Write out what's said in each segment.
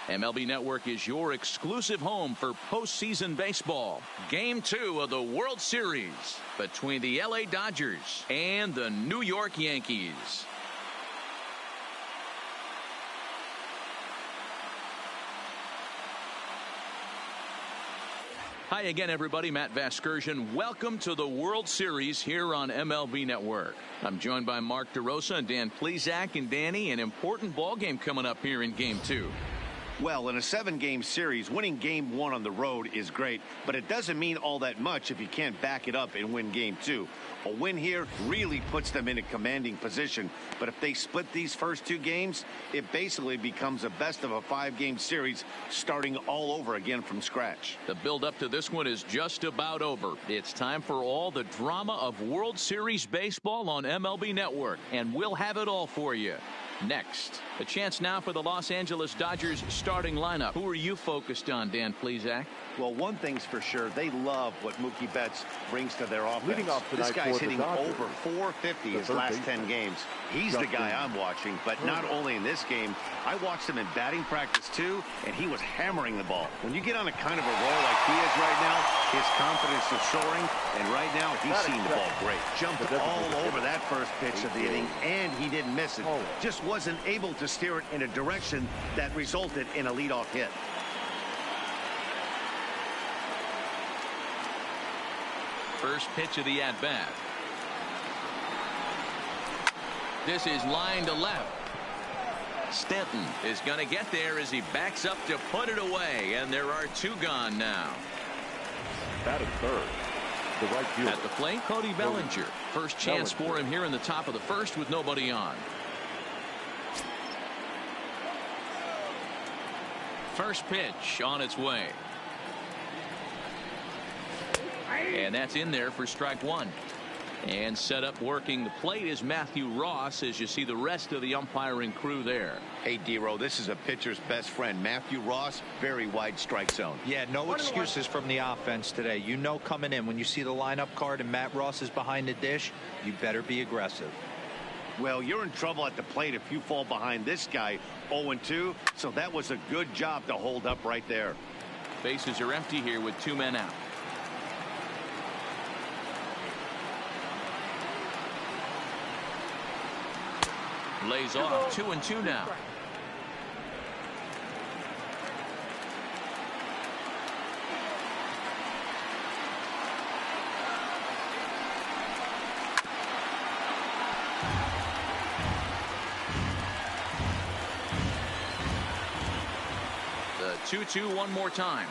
MLB Network is your exclusive home for postseason baseball. Game 2 of the World Series between the LA Dodgers and the New York Yankees. Hi again, everybody. Matt Vasgersian. Welcome to the World Series here on MLB Network. I'm joined by Mark DeRosa and Dan Plesac. And Danny, an important ball game coming up here in Game 2. Well, in a 7-game series, winning Game 1 on the road is great, but it doesn't mean all that much if you can't back it up and win Game 2. A win here really puts them in a commanding position, but if they split these first 2 games, it basically becomes a best of a 5-game series starting all over again from scratch. The build up to this one is just about over. It's time for all the drama of World Series baseball on MLB Network, and we'll have it all for you. Next, a chance now for the Los Angeles Dodgers starting lineup. Who are you focused on, Dan Plesac? Well, one thing's for sure, they love what Mookie Betts brings to their offense. Leading off this guy's hitting over 450 his last 10 games. He's the guy I'm watching, but not only in this game. I watched him in batting practice too, and he was hammering the ball. When you get on a kind of a roll like he is right now, his confidence is soaring, and right now he's seeing the ball great. Jumped all over that first pitch of the inning, and he didn't miss it. Just wasn't able to steer it in a direction that resulted in a leadoff hit. First pitch of the at-bat. This is line to left. Stanton is going to get there as he backs up to put it away, and there are 2 gone now. Batting third, the right fielder. At the plate, Cody Bellinger. First chance for him here in the top of the first with nobody on. First pitch on its way. And that's in there for strike 1. And set up working the plate is Matthew Ross as you see the rest of the umpiring crew there. Hey, D-Row, this is a pitcher's best friend, Matthew Ross. Very wide strike zone. Yeah, no excuses from the offense today. You know coming in when you see the lineup card and Matt Ross is behind the dish, you better be aggressive. Well, you're in trouble at the plate if you fall behind this guy 0-2, so that was a good job to hold up right there. Bases are empty here with 2 men out. Lays off 2-2 now. The 2-2 one more time.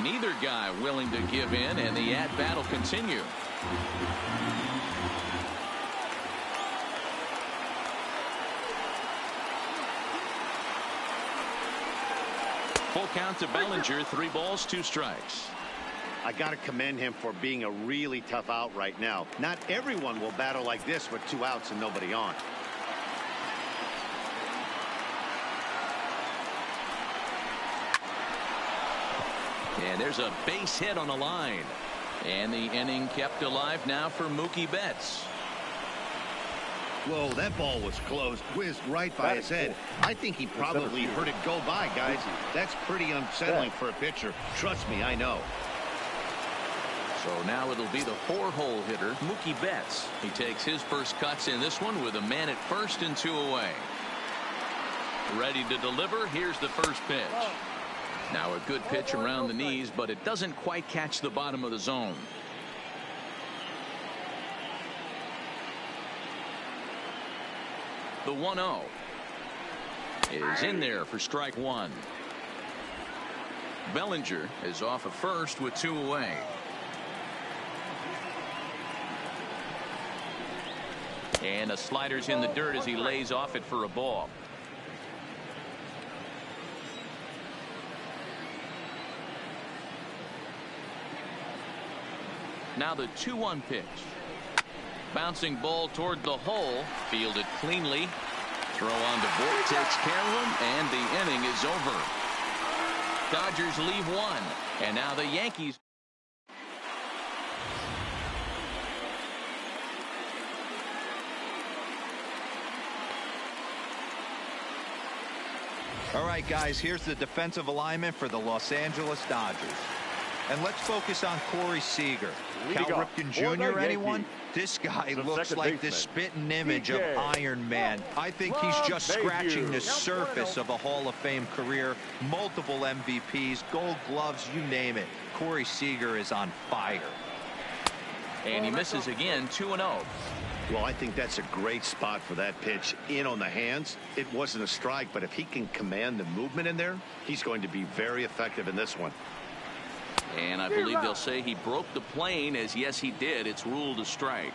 Neither guy willing to give in, and the at-bat will continue. Full count to Bellinger, 3 balls, 2 strikes. I got to commend him for being a really tough out right now. Not everyone will battle like this with 2 outs and nobody on. And there's a base hit on the line. And the inning kept alive now for Mookie Betts. Whoa, that ball was close. Whizzed right by his head. I think he probably heard it go by, guys. That's pretty unsettling for a pitcher. Trust me, I know. So now it'll be the 4-hole hitter, Mookie Betts. He takes his first cuts in this one with a man at first and 2 away. Ready to deliver. Here's the first pitch. Now a good pitch around the knees, but it doesn't quite catch the bottom of the zone. The 1-0 is in there for strike 1. Bellinger is off of first with 2 away. And the slider's in the dirt as he lays off it for a ball. Now the 2-1 pitch. Bouncing ball toward the hole. Fielded cleanly. Throw on to Boyd. Takes care of him, and the inning is over. Dodgers leave 1. And now the Yankees. All right, guys, here's the defensive alignment for the Los Angeles Dodgers. And let's focus on Corey Seager. Cal Ripken Jr., anyone? This guy looks like the spitting image of Iron Man. I think he's just scratching the surface of a Hall of Fame career. Multiple MVPs, Gold Gloves, you name it. Corey Seager is on fire. And he misses again, 2-0. Well, I think that's a great spot for that pitch. In on the hands. It wasn't a strike, but if he can command the movement in there, he's going to be very effective in this one. And I believe they'll say he broke the plane, as yes, he did. It's ruled a strike.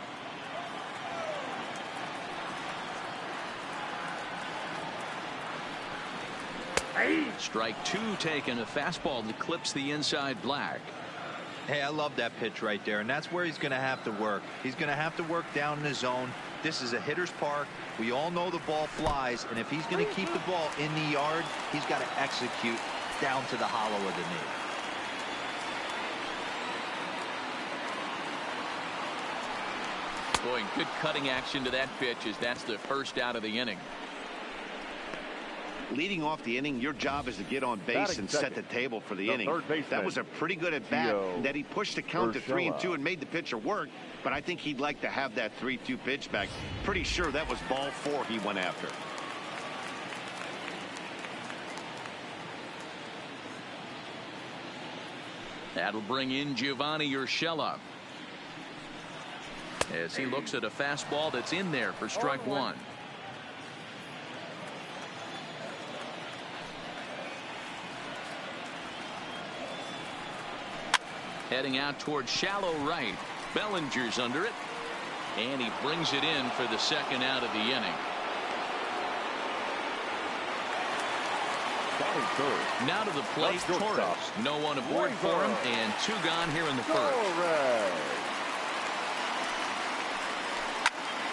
Strike 2 taken. A fastball that clips the inside black. Hey, I love that pitch right there, and that's where he's going to have to work. He's going to have to work down in the zone. This is a hitter's park. We all know the ball flies, and if he's going to keep the ball in the yard, he's got to execute down to the hollow of the knee. Boy, good cutting action to that pitch, as that's the first out of the inning. Leading off the inning, your job is to get on base and set the table for the inning. That was a pretty good at bat that he pushed the count to 3-2 and made the pitcher work, but I think he'd like to have that 3-2 pitch back. Pretty sure that was ball 4 he went after. That'll bring in Giovanni Urshela, as he looks at a fastball that's in there for strike 1. Heading out towards shallow right. Bellinger's under it, and he brings it in for the second out of the inning. Now to the plate, Torres. No one aboard for him, and 2 gone here in the first.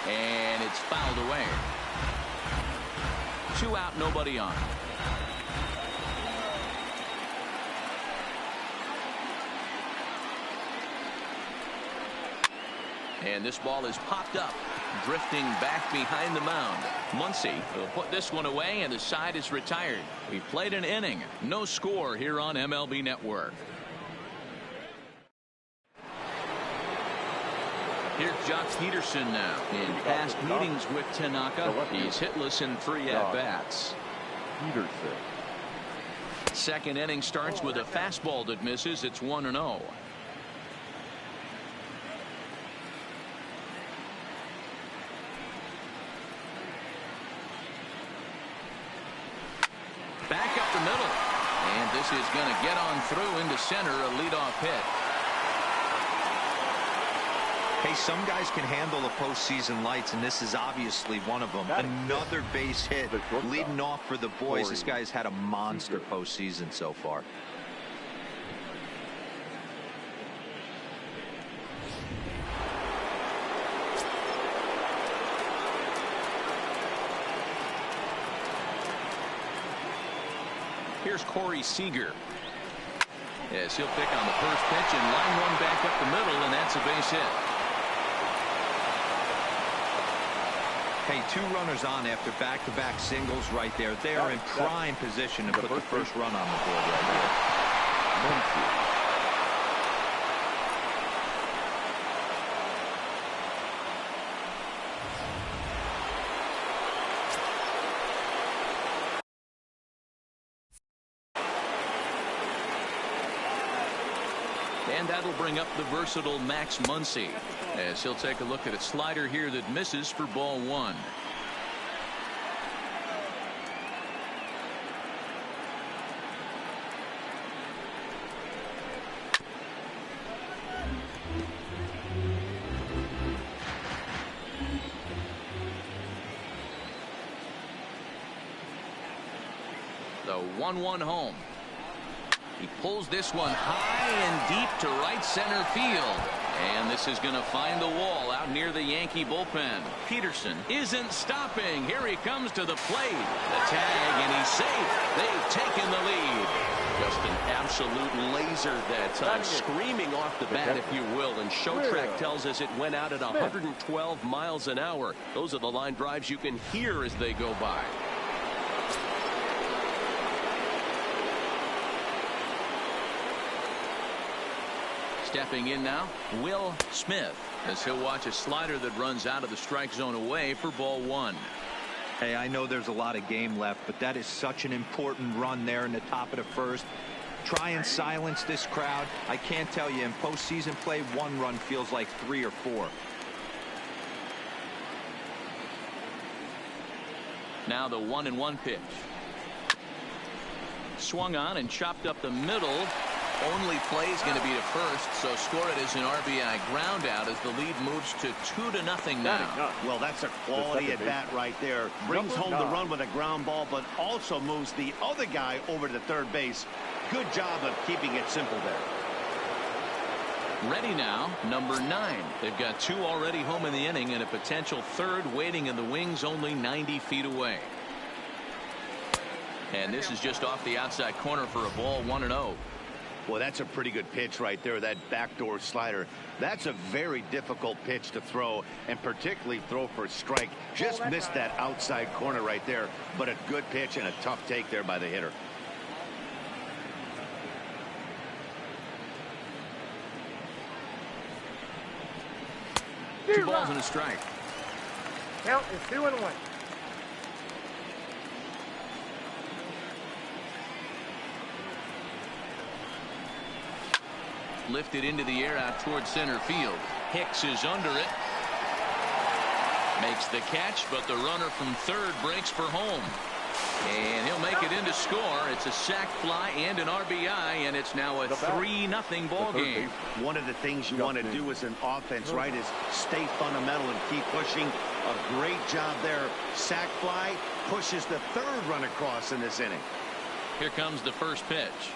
And it's fouled away. 2 out, nobody on. And this ball is popped up, drifting back behind the mound. Muncy will put this one away, and the side is retired. We played an inning. No score here on MLB Network. Here's Jock Peterson now. In past meetings with Tanaka, he's hitless in 3 at-bats. Second inning starts with a fastball that misses. It's 1-0. Back up the middle, and this is going to get on through into center, a leadoff hit. Hey, some guys can handle the postseason lights, and this is obviously one of them. Another base hit leading off for the boys. This guy's had a monster postseason so far. Here's Corey Seager. Yes, he'll pick on the first pitch and line one back up the middle, and that's a base hit. Hey, 2 runners on after back-to-back singles right there. They are in prime position to put the first run on the board right here. And that'll bring up the versatile Max Muncy, as he'll take a look at a slider here that misses for ball 1. The 1-1 home. He pulls this one high and deep to right center field. And this is going to find the wall out near the Yankee bullpen. Peterson isn't stopping. Here he comes to the plate. The tag, and he's safe. They've taken the lead. Just an absolute laser that time, screaming off the bat, if you will. And Showtrack tells us it went out at 112 miles an hour. Those are the line drives you can hear as they go by. Stepping in now, Will Smith, as he'll watch a slider that runs out of the strike zone away for ball 1. Hey, I know there's a lot of game left, but that is such an important run there in the top of the first. Try and silence this crowd. I can't tell you, in postseason play, 1 run feels like 3 or 4. Now the 1-1 pitch. Swung on and chopped up the middle. Only play is going to be to first, so score it as an RBI ground out as the lead moves to 2-0 now. Well, that's a quality at bat right there. Brings home the run with a ground ball, but also moves the other guy over to third base. Good job of keeping it simple there. Ready now, number 9. They've got 2 already home in the inning and a potential third waiting in the wings only 90 feet away. And this is just off the outside corner for a ball 1-0. Well, that's a pretty good pitch right there, that backdoor slider. That's a very difficult pitch to throw, and particularly throw for a strike. Just missed that outside corner right there, but a good pitch and a tough take there by the hitter. Two balls and a strike. Count is 2-1. Lifted into the air out towards center field. Hicks is under it. Makes the catch, but the runner from third breaks for home. And he'll make it in to score. It's a sac fly and an RBI, and it's now a 3-0 ball game. One of the things you want to do as an offense, right, is stay fundamental and keep pushing. A great job there. Sac fly pushes the third run across in this inning. Here comes the first pitch.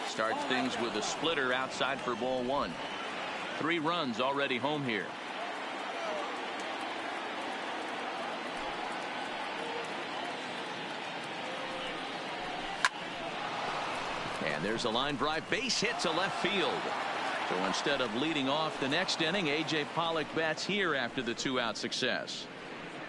Starts things with a splitter outside for ball 1. 3 runs already home here. And there's a line drive, base hit to left field. So instead of leading off the next inning, A.J. Pollock bats here after the 2-out success.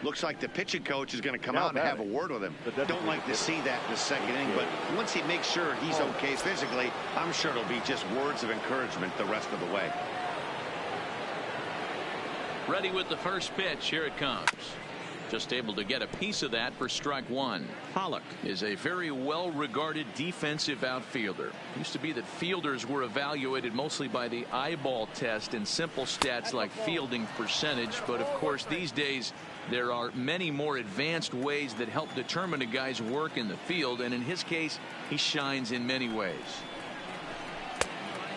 Looks like the pitching coach is going to come out and have a word with him. Don't like to see that in the second inning, but once he makes sure he's okay physically, I'm sure it'll be just words of encouragement the rest of the way. Ready with the first pitch. Here it comes. Just able to get a piece of that for strike 1. Pollock is a very well-regarded defensive outfielder. Used to be that fielders were evaluated mostly by the eyeball test and simple stats like fielding percentage, but of course these days there are many more advanced ways that help determine a guy's work in the field, and in his case he shines in many ways.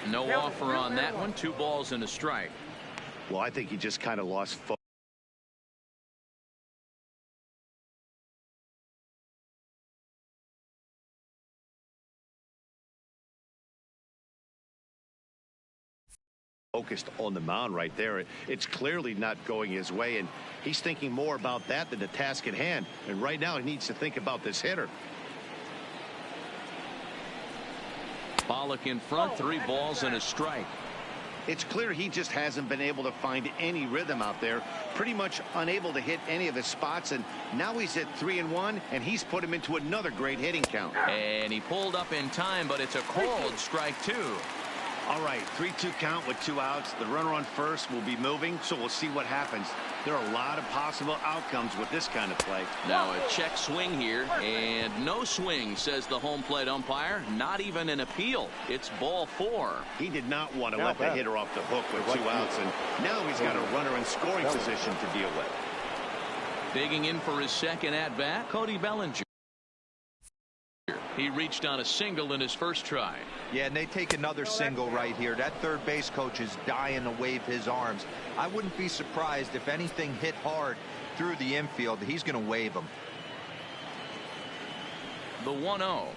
No offer on that one. 2 balls and a strike. Well, I think he just kind of lost focused on the mound right there. It's clearly not going his way, and he's thinking more about that than the task at hand. And right now he needs to think about this hitter. Pollock in front. 3 balls and a strike. It's clear he just hasn't been able to find any rhythm out there. Pretty much unable to hit any of his spots, and now he's at 3-1, and he's put him into another great hitting count. And he pulled up in time, but it's a called strike 2. All right, 3-2 count with 2 outs. The runner on first will be moving, so we'll see what happens. There are a lot of possible outcomes with this kind of play. Now a check swing here, and no swing, says the home plate umpire. Not even an appeal. It's ball 4. He did not want to let the hitter off the hook with 2 outs, and now he's got a runner in scoring position to deal with. Digging in for his second at-bat, Cody Bellinger. He reached on a single in his first try. Yeah, and they take another single right here. That third base coach is dying to wave his arms. I wouldn't be surprised if anything hit hard through the infield. He's going to wave them. The 1-0.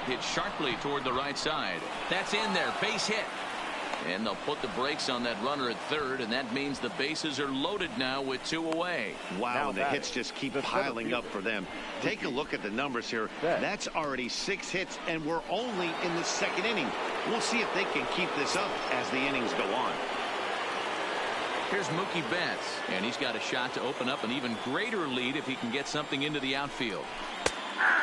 Hit sharply toward the right side. That's in there. Base hit. And they'll put the brakes on that runner at third, and that means the bases are loaded now with 2 away. Wow, and the hits just keep piling up for them. Take a look at the numbers here. That's already 6 hits, and we're only in the second inning. We'll see if they can keep this up as the innings go on. Here's Mookie Betts, and he's got a shot to open up an even greater lead if he can get something into the outfield.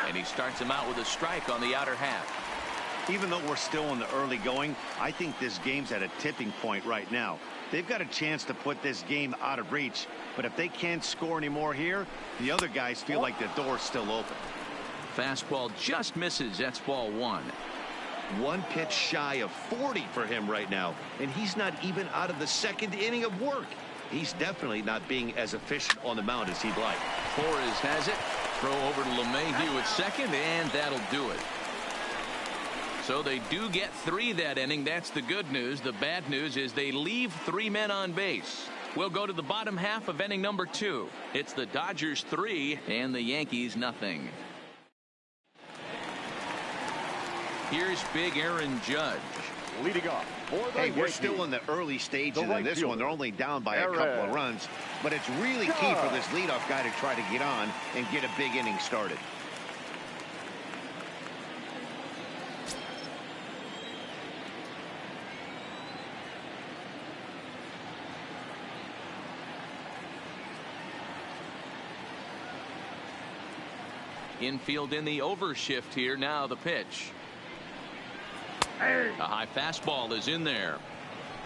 And he starts him out with a strike on the outer half. Even though we're still in the early going, I think this game's at a tipping point right now. They've got a chance to put this game out of reach, but if they can't score anymore here, the other guys feel like the door's still open. Fastball just misses. That's ball one. One pitch shy of 40 for him right now, and he's not even out of the second inning of work. He's definitely not being as efficient on the mound as he'd like. Torres has it. Throw over to LeMahieu at second, and that'll do it. So they do get 3 that inning. That's the good news. The bad news is they leave 3 men on base. We'll go to the bottom half of inning number 2. It's the Dodgers 3 and the Yankees nothing. Here's big Aaron Judge. Leading off for the Hey, we're Yankees, still in the early stages the of right this fielder, one. They're only down by a Aaron couple of runs, but it's really key for this leadoff guy to try to get on and get a big inning started. Infield in the overshift here. Now the pitch. A high fastball is in there.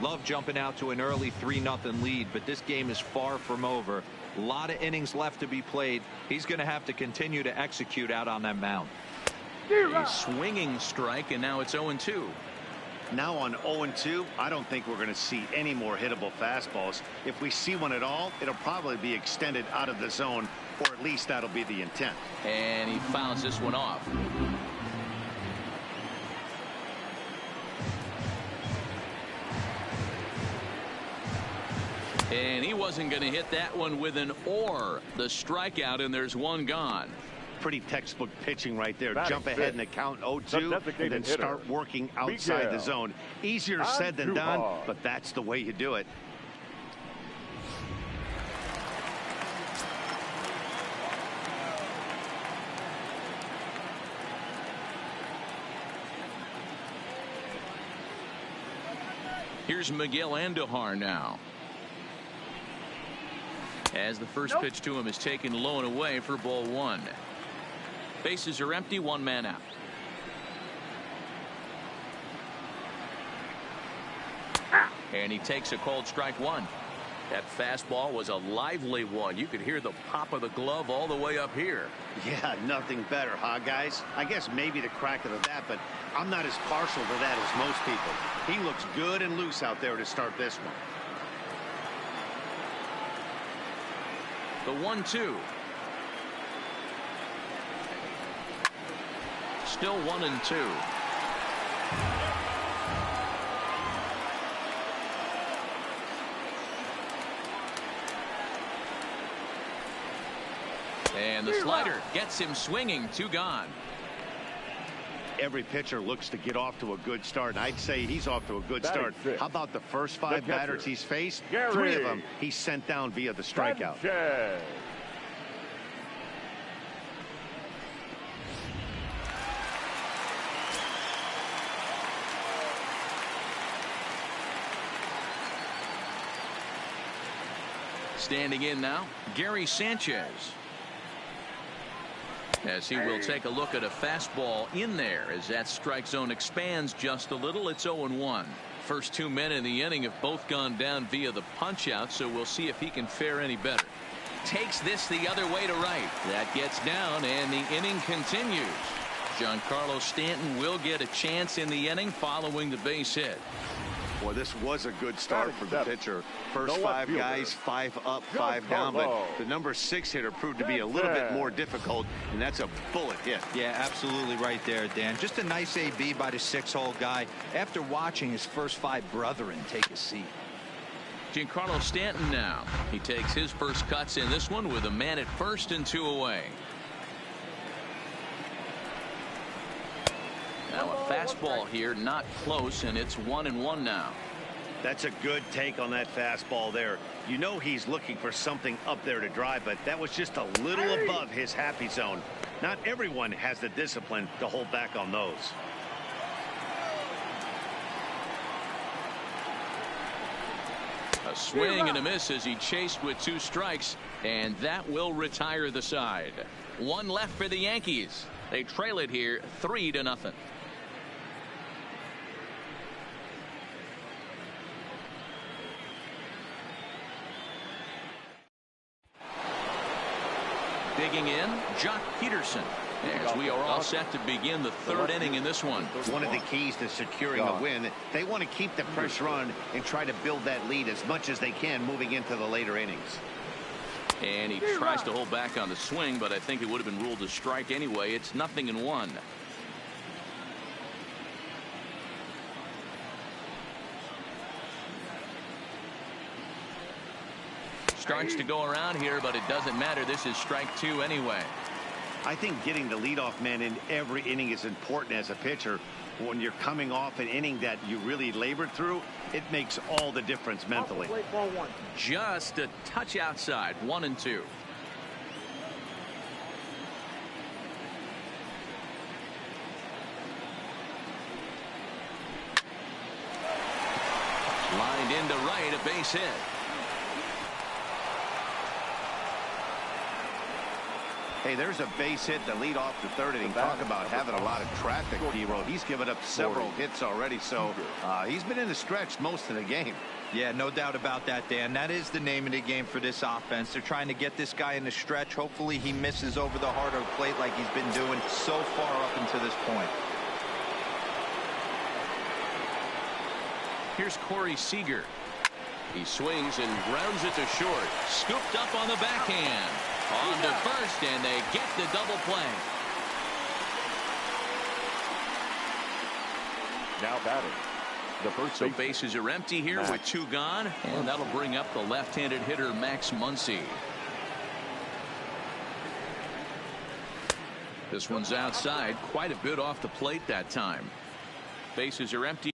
Love jumping out to an early 3-0 lead, but this game is far from over. A lot of innings left to be played. He's going to have to continue to execute out on that mound. A swinging strike, and now it's 0-2. Now on 0-2, I don't think we're going to see any more hittable fastballs. If we see one at all, it'll probably be extended out of the zone, or at least that'll be the intent. And he fouls this one off. And he wasn't going to hit that one with an or. The strikeout, and there's one gone. Pretty textbook pitching right there. Batting Jump ahead in the count 0-2 and then hitter, start working outside the zone. Easier said than done, but that's the way you do it. Here's Miguel Andujar now. As the first pitch to him is taken low and away for ball one. Bases are empty, 1 man out. And he takes a cold strike 1. That fastball was a lively one. You could hear the pop of the glove all the way up here. Yeah, nothing better, huh, guys? I guess maybe the crack of the bat, but I'm not as partial to that as most people. He looks good and loose out there to start this one. The 1-2. Still 1-2. And the slider gets him swinging. 2 gone. Every pitcher looks to get off to a good start, and I'd say he's off to a good start. How about the first 5 batters he's faced? 3 of them he's sent down via the strikeout. Standing in now, Gary Sanchez. As he will take a look at a fastball in there as that strike zone expands just a little. It's 0-1. First 2 men in the inning have both gone down via the punch out, so we'll see if he can fare any better. Takes this the other way to right. That gets down, and the inning continues. Giancarlo Stanton will get a chance in the inning following the base hit. Well, this was a good start for the pitcher. First 5 guys, 5 up, 5 down, but the number 6 hitter proved to be a little bit more difficult, and that's a bullet hit. Yeah, absolutely right there, Dan. Just a nice AB by the 6-hole guy after watching his first 5 brethren take a seat. Giancarlo Stanton now. He takes his first cuts in this one with a man at first and 2 away. Now a fastball here, not close, and it's 1-1 now. That's a good take on that fastball there. You know he's looking for something up there to drive, but that was just a little above his happy zone. Not everyone has the discipline to hold back on those. A swing and a miss as he chased with 2 strikes, and that will retire the side. 1 left for the Yankees. They trail it here 3-0. Digging in, Jock Peterson. As we are all set to begin the 3rd inning in this one. One of the keys to securing a win, they want to keep the pressure on and try to build that lead as much as they can moving into the later innings. And he tries to hold back on the swing, but I think it would have been ruled a strike anyway. It's 0-1. Starts to go around here, but it doesn't matter. This is strike 2 anyway. I think getting the leadoff man in every inning is important as a pitcher. When you're coming off an inning that you really labored through, it makes all the difference mentally. Just a touch outside, 1-2. Lined into right, a base hit. Hey, there's a base hit to lead off the 3rd inning. Talk about having a lot of traffic, D-Roll. He's given up several hits already, so he's been in the stretch most of the game. Yeah, no doubt about that, Dan. That is the name of the game for this offense. They're trying to get this guy in the stretch. Hopefully he misses over the heart of the plate like he's been doing so far up until this point. Here's Corey Seager. He swings and grounds it to short. Scooped up on the backhand. On to first, and they get the double play. Now batting, the first So bases are empty here with 2 gone, and that'll bring up the left-handed hitter Max Muncy. This one's outside, quite a bit off the plate that time. Bases are empty.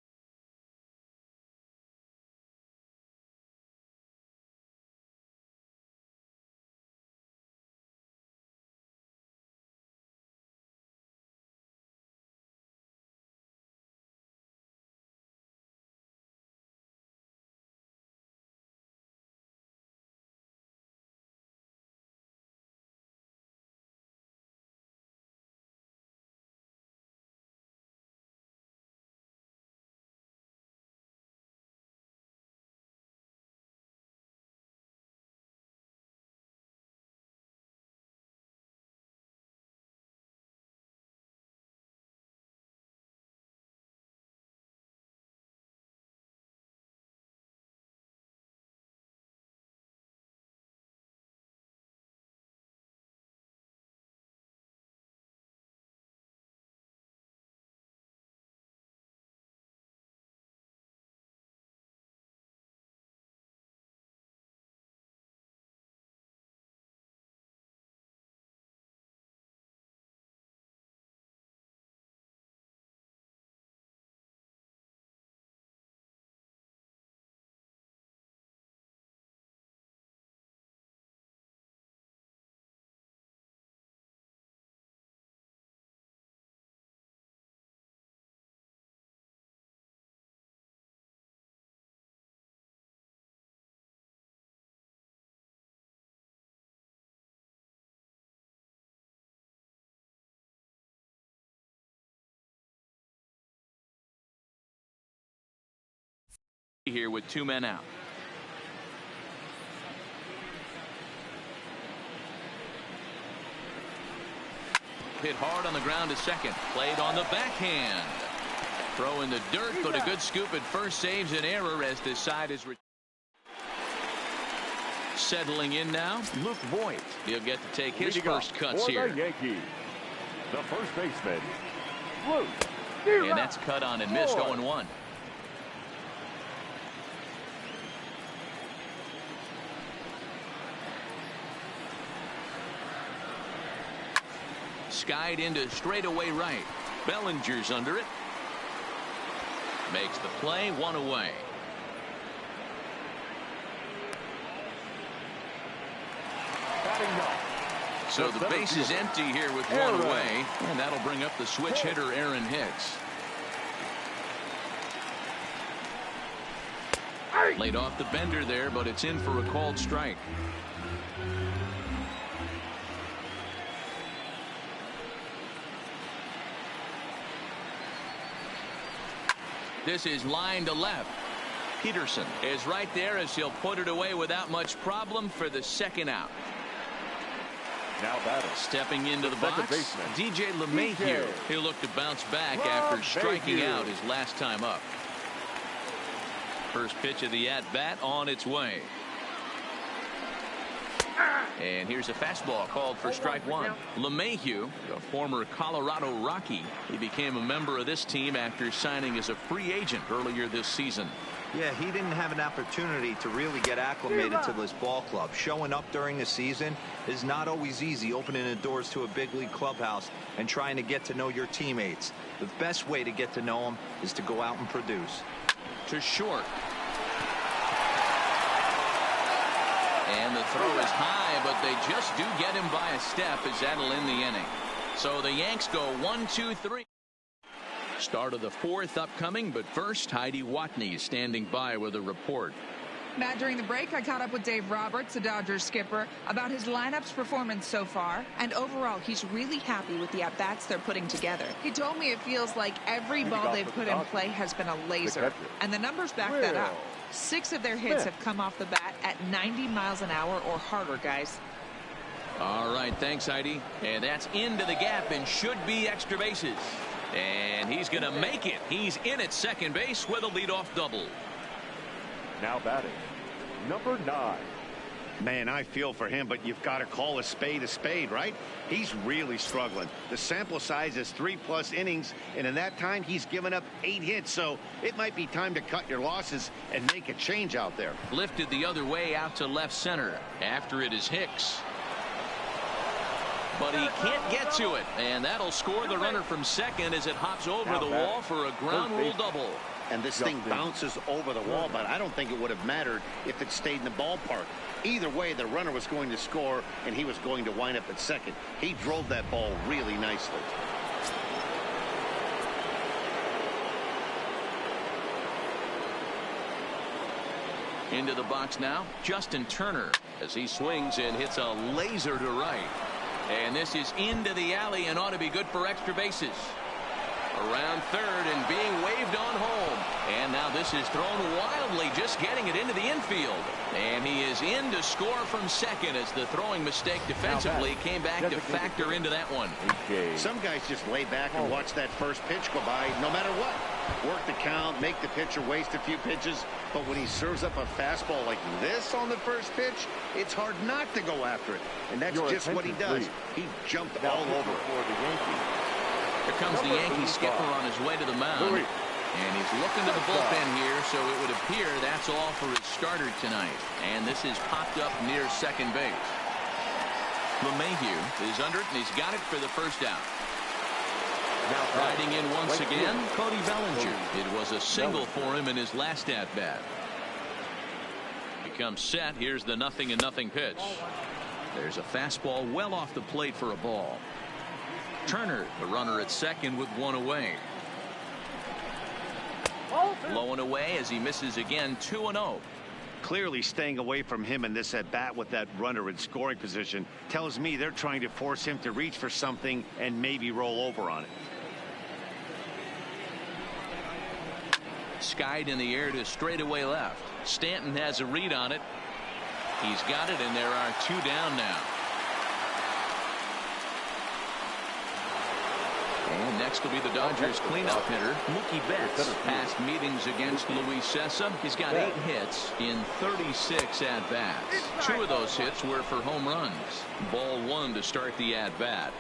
Here with 2 men out. Hit hard on the ground to second. Played on the backhand. Throw in the dirt, but a good scoop at first saves an error as this side is settling in now. Luke Voigt. He'll get to take his first cuts here. The Yankees, the first baseman, Luke. And that's cut on and missed, 0-1. Skied into straightaway right. Bellinger's under it. Makes the play, 1 away. So the base is empty here with 1 away, and that'll bring up the switch hitter Aaron Hicks. Laid off the bender there, but it's in for a called strike. This is line to left. Peterson is right there as he'll put it away without much problem for the second out. Now batting. Stepping into the box, DJ LeMahieu. He'll look to bounce back after striking out his last time up. First pitch of the at-bat on its way. And here's a fastball called for strike one. LeMahieu, a former Colorado Rocky. He became a member of this team after signing as a free agent earlier this season. Yeah, he didn't have an opportunity to really get acclimated to this ball club. Showing up during the season is not always easy, opening the doors to a big league clubhouse and trying to get to know your teammates. The best way to get to know them is to go out and produce. To short. And the throw is high, but they just do get him by a step as that'll end the inning. So the Yanks go 1-2-3. Start of the fourth upcoming, but first Heidi Watney standing by with a report. Matt, during the break, I caught up with Dave Roberts, the Dodgers skipper, about his lineup's performance so far, and overall, he's really happy with the at-bats they're putting together. He told me it feels like every ball they've put in play has been a laser, and the numbers back that up. 6 of their hits have come off the bat at 90 miles an hour or harder, guys. All right, thanks, Heidi. And that's into the gap and should be extra bases. And he's going to make it. He's in at second base with a leadoff double. Now batting, number 9. Man, I feel for him, but you've got to call a spade, right? He's really struggling. The sample size is 3+ innings, and in that time, he's given up 8 hits. So it might be time to cut your losses and make a change out there. Lifted the other way out to left center. After it is Hicks. But he can't get to it, and that'll score the runner from second as it hops over the wall for a ground rule double. And this thing bounces over the wall, but I don't think it would have mattered if it stayed in the ballpark. Either way, the runner was going to score, and he was going to wind up at second. He drove that ball really nicely. Into the box now, Justin Turner, as he swings and hits a laser to right. And this is into the alley and ought to be good for extra bases. Around third and being waved on home. And now this is thrown wildly, just getting it into the infield. And he is in to score from second as the throwing mistake defensively came back to factor into that one. Some guys just lay back and watch that first pitch go by no matter what. Work the count, make the pitcher waste a few pitches. But when he serves up a fastball like this on the first pitch, it's hard not to go after it. And that's just what he does. He jumped all over it. Here comes the Yankee skipper on his way to the mound. And he's looking to the bullpen here, so it would appear that's all for his starter tonight. And this is popped up near second base. LeMahieu is under it, and he's got it for the first out. Riding in once again, Cody Bellinger. It was a single for him in his last at-bat. Becomes set. Here's the 0-0 pitch. There's a fastball well off the plate for a ball. Turner, the runner at second with one away. Low and away as he misses again, 2-0. Clearly staying away from him in this at-bat with that runner in scoring position tells me they're trying to force him to reach for something and maybe roll over on it. Skied in the air to straightaway left. Stanton has a read on it. He's got it, and there are 2 down now. And next will be the Dodgers cleanup hitter, Mookie Betts. Past meetings against Luis Sessa, he's got 8 hits in 36 at-bats. 2 of those hits were for home runs. Ball 1 to start the at-bat.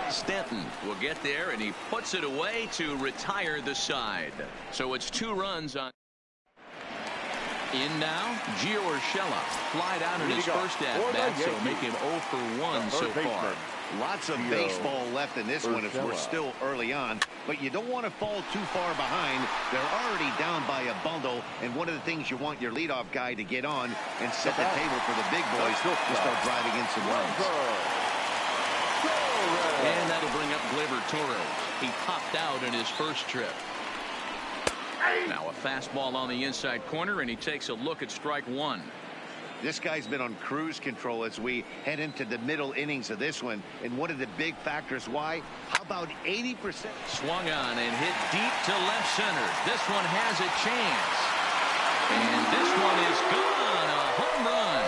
Stanton will get there, and he puts it away to retire the side. So it's 2 runs on. In now, Gio Urshela flied out in his first at-bat, so make him 0 for 1 so far. Lots of baseball left in this one as we're still early on, but you don't want to fall too far behind. They're already down by a bundle, and one of the things you want your leadoff guy to get on and set the table for the big boys to start driving in some runs. And that'll bring up Gleyber Torres. He popped out in his first trip. Now a fastball on the inside corner, and he takes a look at strike one. This guy's been on cruise control as we head into the middle innings of this one. And one of the big factors why, how about 80%? Swung on and hit deep to left center. This one has a chance. And this one is gone. A home run.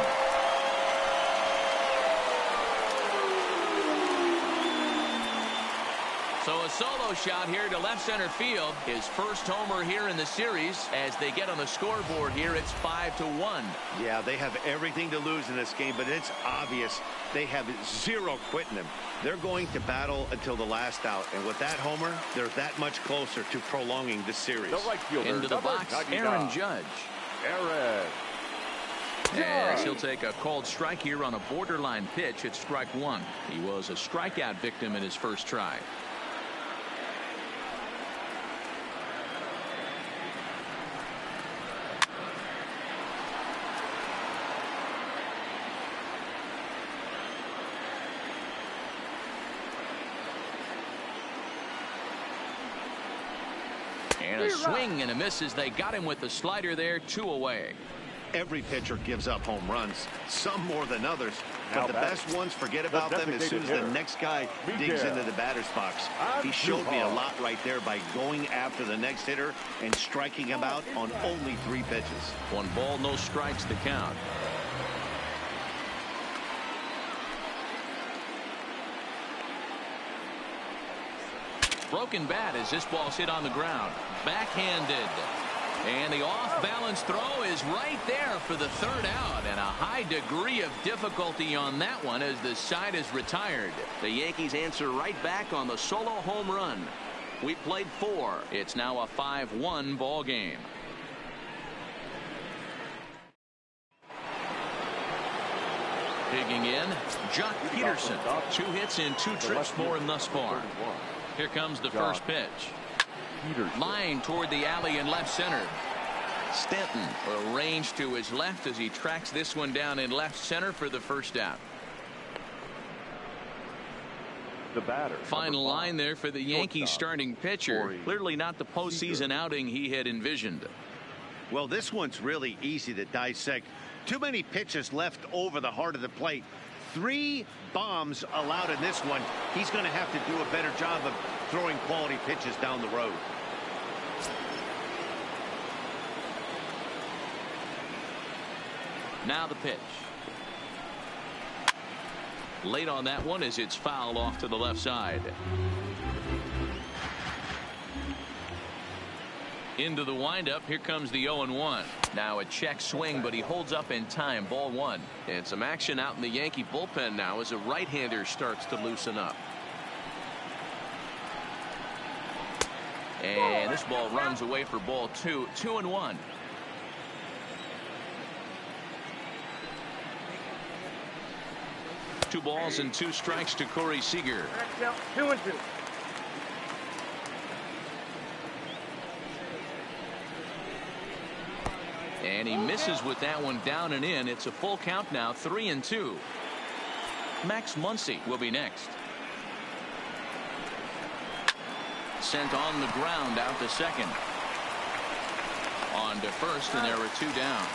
So a solo shot here to left center field. His first homer here in the series. As they get on the scoreboard here, it's 5-1. Yeah, they have everything to lose in this game, but it's obvious they have zero quitting them. They're going to battle until the last out. And with that homer, they're that much closer to prolonging the series. The right fielder, into the box, 99. Aaron Judge. Aaron. As he'll take a called strike here on a borderline pitch at strike one. He was a strikeout victim in his first try. And a swing and a miss as they got him with the slider there, 2 away. Every pitcher gives up home runs, some more than others. But the best ones, forget about them as soon as the next guy digs into the batter's box. He showed me a lot right there by going after the next hitter and striking him out on only 3 pitches. 1 ball, no strikes to count. Broken bat as this ball's hit on the ground. Backhanded. And the off-balance throw is right there for the 3rd out. And a high degree of difficulty on that one as the side is retired. The Yankees answer right back on the solo home run. We played 4. It's now a 5-1 ball game. Digging in, Jock Peterson. 2 hits in 2 trips for him thus far. Here comes the first pitch. Line toward the alley in left center. Stanton arranged to his left as he tracks this one down in left center for the first out. The batter. Final line there for the Yankees starting pitcher. Clearly not the postseason outing he had envisioned. Well, this one's really easy to dissect. Too many pitches left over the heart of the plate. 3 bombs allowed in this one. He's going to have to do a better job of throwing quality pitches down the road. Now the pitch. Late on that one as it's fouled off to the left side. Into the windup. Here comes the 0-1. Now a check swing, but he holds up in time. Ball 1. And some action out in the Yankee bullpen now as a right-hander starts to loosen up. And this ball runs away for ball 2. 2-1. Two balls and 2 strikes to Corey Seager. 2-2. And he misses with that one down and in. It's a full count now, 3-2. Max Muncy will be next. Sent on the ground out to second. On to first, and there are 2 down.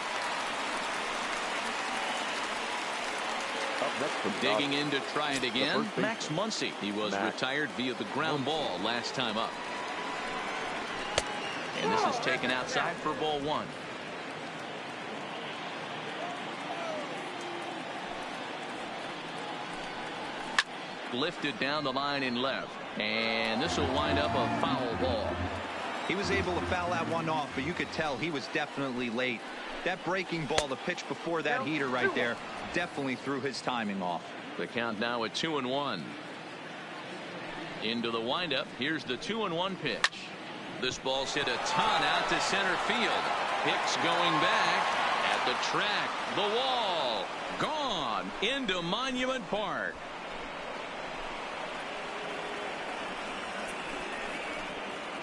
Digging in to try it again, Max Muncy. He was retired via the ground ball last time up. And this is taken outside for ball 1. Lifted down the line in left. And this will wind up a foul ball. He was able to foul that one off, but you could tell he was definitely late. That breaking ball, the pitch before that heater right there, definitely threw his timing off. The count now at 2-1. Into the windup. Here's the 2-1 pitch. This ball's hit a ton out to center field. Hicks going back at the track. The wall. Gone into Monument Park.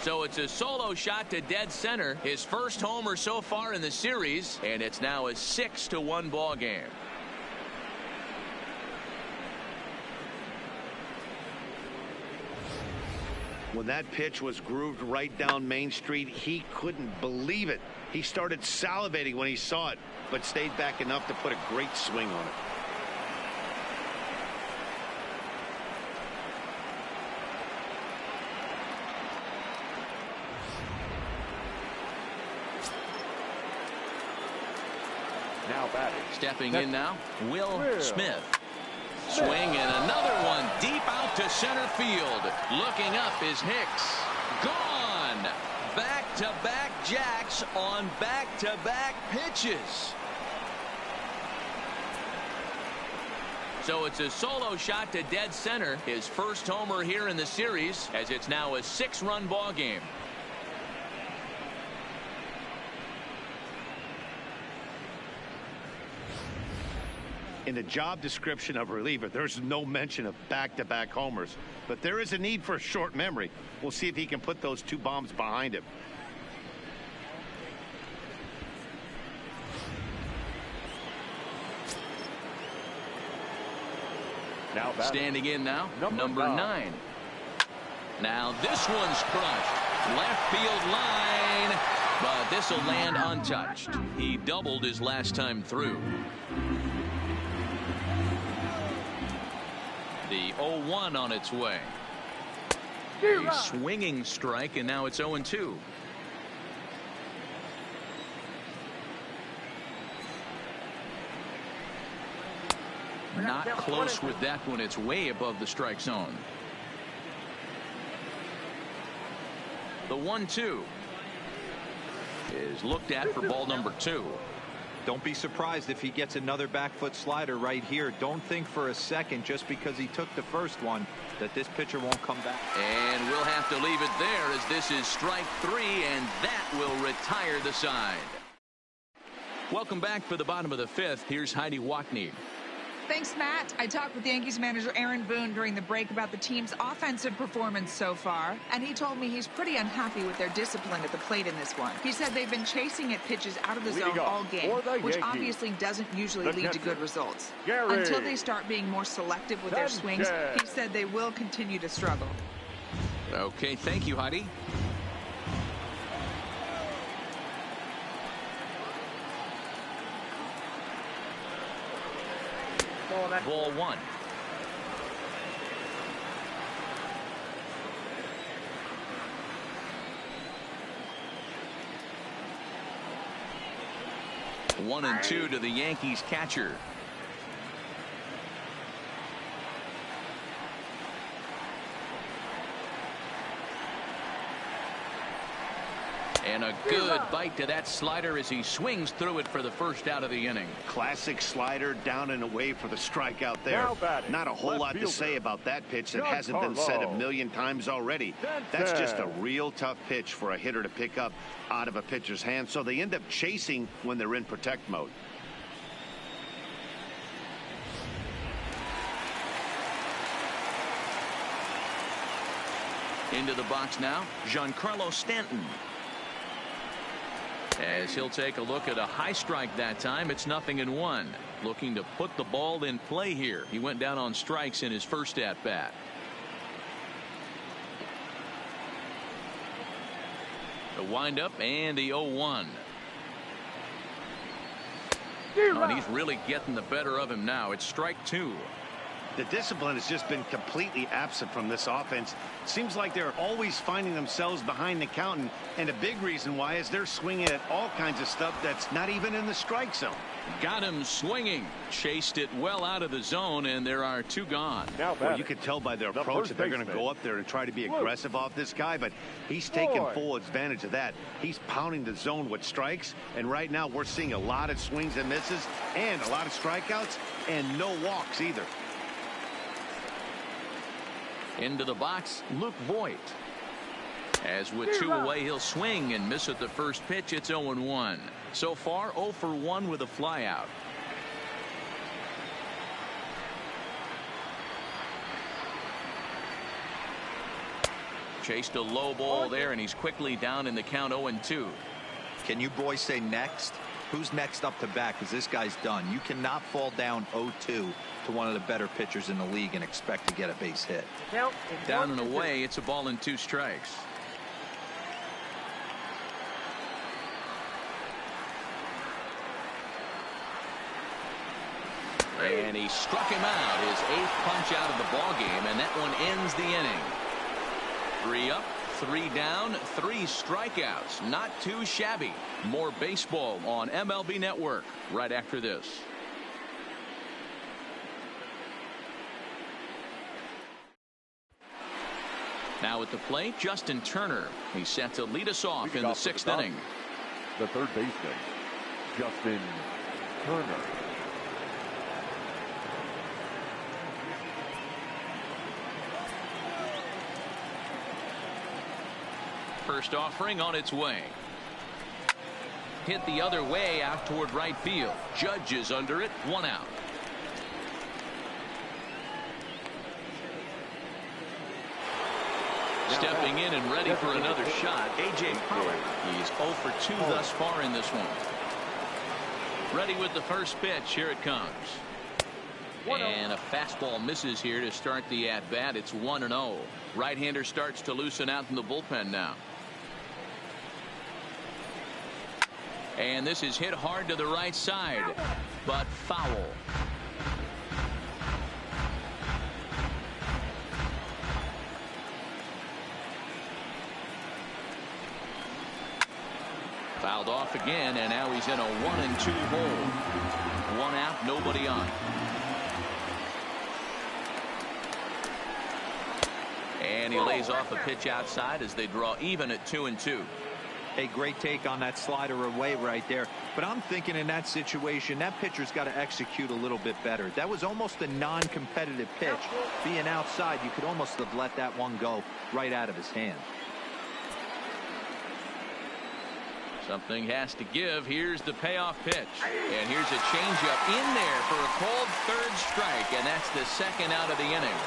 So it's a solo shot to dead center. His first homer so far in the series. And it's now a 6-1 ball game. When that pitch was grooved right down Main Street, he couldn't believe it. He started salivating when he saw it, but stayed back enough to put a great swing on it. Now batting. Stepping in now, Will Smith. Swing and another one deep out to center field. Looking up is Hicks. Gone. Back-to-back jacks on back-to-back pitches. So it's a solo shot to dead center. His first homer here in the series, as it's now a 6-run ball game. In the job description of reliever, there's no mention of back-to-back homers, but there is a need for a short memory. We'll see if he can put those 2 bombs behind him. Now batting. Standing in now, number 9. Now this one's crushed. Left field line, but this will land untouched. He doubled his last time through. The 0-1 on its way. A swinging strike, and now it's 0-2. Not close with that one. It's way above the strike zone. The 1-2 is looked at for ball number 2. Don't be surprised if he gets another back foot slider right here. Don't think for a second, just because he took the first one, that this pitcher won't come back. And we'll have to leave it there, as this is strike 3, and that will retire the side. Welcome back for the bottom of the 5th. Here's Heidi Wackney. Thanks, Matt. I talked with Yankees manager Aaron Boone during the break about the team's offensive performance so far, and he told me he's pretty unhappy with their discipline at the plate in this one. He said they've been chasing at pitches out of the zone all game, which obviously doesn't usually lead to good results. Until they start being more selective with their swings, he said they will continue to struggle. Okay, thank you, Heidi. Ball 1. One and 2 to the Yankees catcher. And a good bite to that slider as he swings through it for the first out of the inning. Classic slider, down and away for the strikeout there. Not a whole lot to say about that pitch that hasn't been said a million times already. That's just a real tough pitch for a hitter to pick up out of a pitcher's hand, so they end up chasing when they're in protect mode. Into the box now, Giancarlo Stanton. As he'll take a look at a high strike that time. It's 0-1. Looking to put the ball in play here. He went down on strikes in his first at bat. The windup and the 0-1. And he's really getting the better of him now. It's strike 2. The discipline has just been completely absent from this offense. Seems like they're always finding themselves behind the count, and a big reason why is they're swinging at all kinds of stuff that's not even in the strike zone. Got him swinging. Chased it well out of the zone, and there are 2 gone. Well, you can tell by their approach that they're going to go up there and try to be aggressive off this guy, but he's taking full advantage of that. He's pounding the zone with strikes, and right now we're seeing a lot of swings and misses and a lot of strikeouts and no walks either. Into the box, Luke Voit. As with 2 away, he'll swing and miss at the first pitch. It's 0-1. So far, 0 for 1 with a flyout. Chased a low ball there, and he's quickly down in the count 0-2. Can you boys say next? who's next up to bat, because this guy's done. You cannot fall down 0-2 to one of the better pitchers in the league and expect to get a base hit. Down and away, it's a ball and 2 strikes. And he struck him out, his 8th punch out of the ball game, and that one ends the inning. 3 up, 3 down, 3 strikeouts. Not too shabby. More baseball on MLB Network right after this. Now at the plate, Justin Turner. He's set to lead us off in the 6th inning. The third baseman, Justin Turner. First offering on its way. Hit the other way out toward right field. Judge is under it. 1 out. Stepping in and ready for another shot, A.J. Pollock. He's 0 for 2 thus far in this one. Ready with the first pitch. Here it comes. And a fastball misses here to start the at-bat. It's 1-0. Right-hander starts to loosen out in the bullpen now. And this is hit hard to the right side, but foul. Fouled off again, and now he's in a 1-2 hole. 1 out, nobody on. And he lays off a pitch outside as they draw even at 2-2. A great take on that slider away right there. But I'm thinking in that situation, that pitcher's got to execute a little bit better. That was almost a non-competitive pitch. Being outside, you could almost have let that one go right out of his hand. Something has to give. Here's the payoff pitch. And here's a changeup in there for a called 3rd strike. And that's the 2nd out of the inning.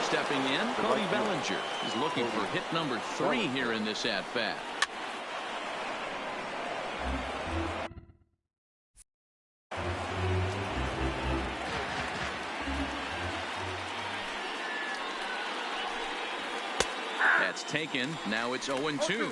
Stepping in, Cody Bellinger. He's looking for hit number 3 here in this at-bat. That's taken. Now it's 0-2.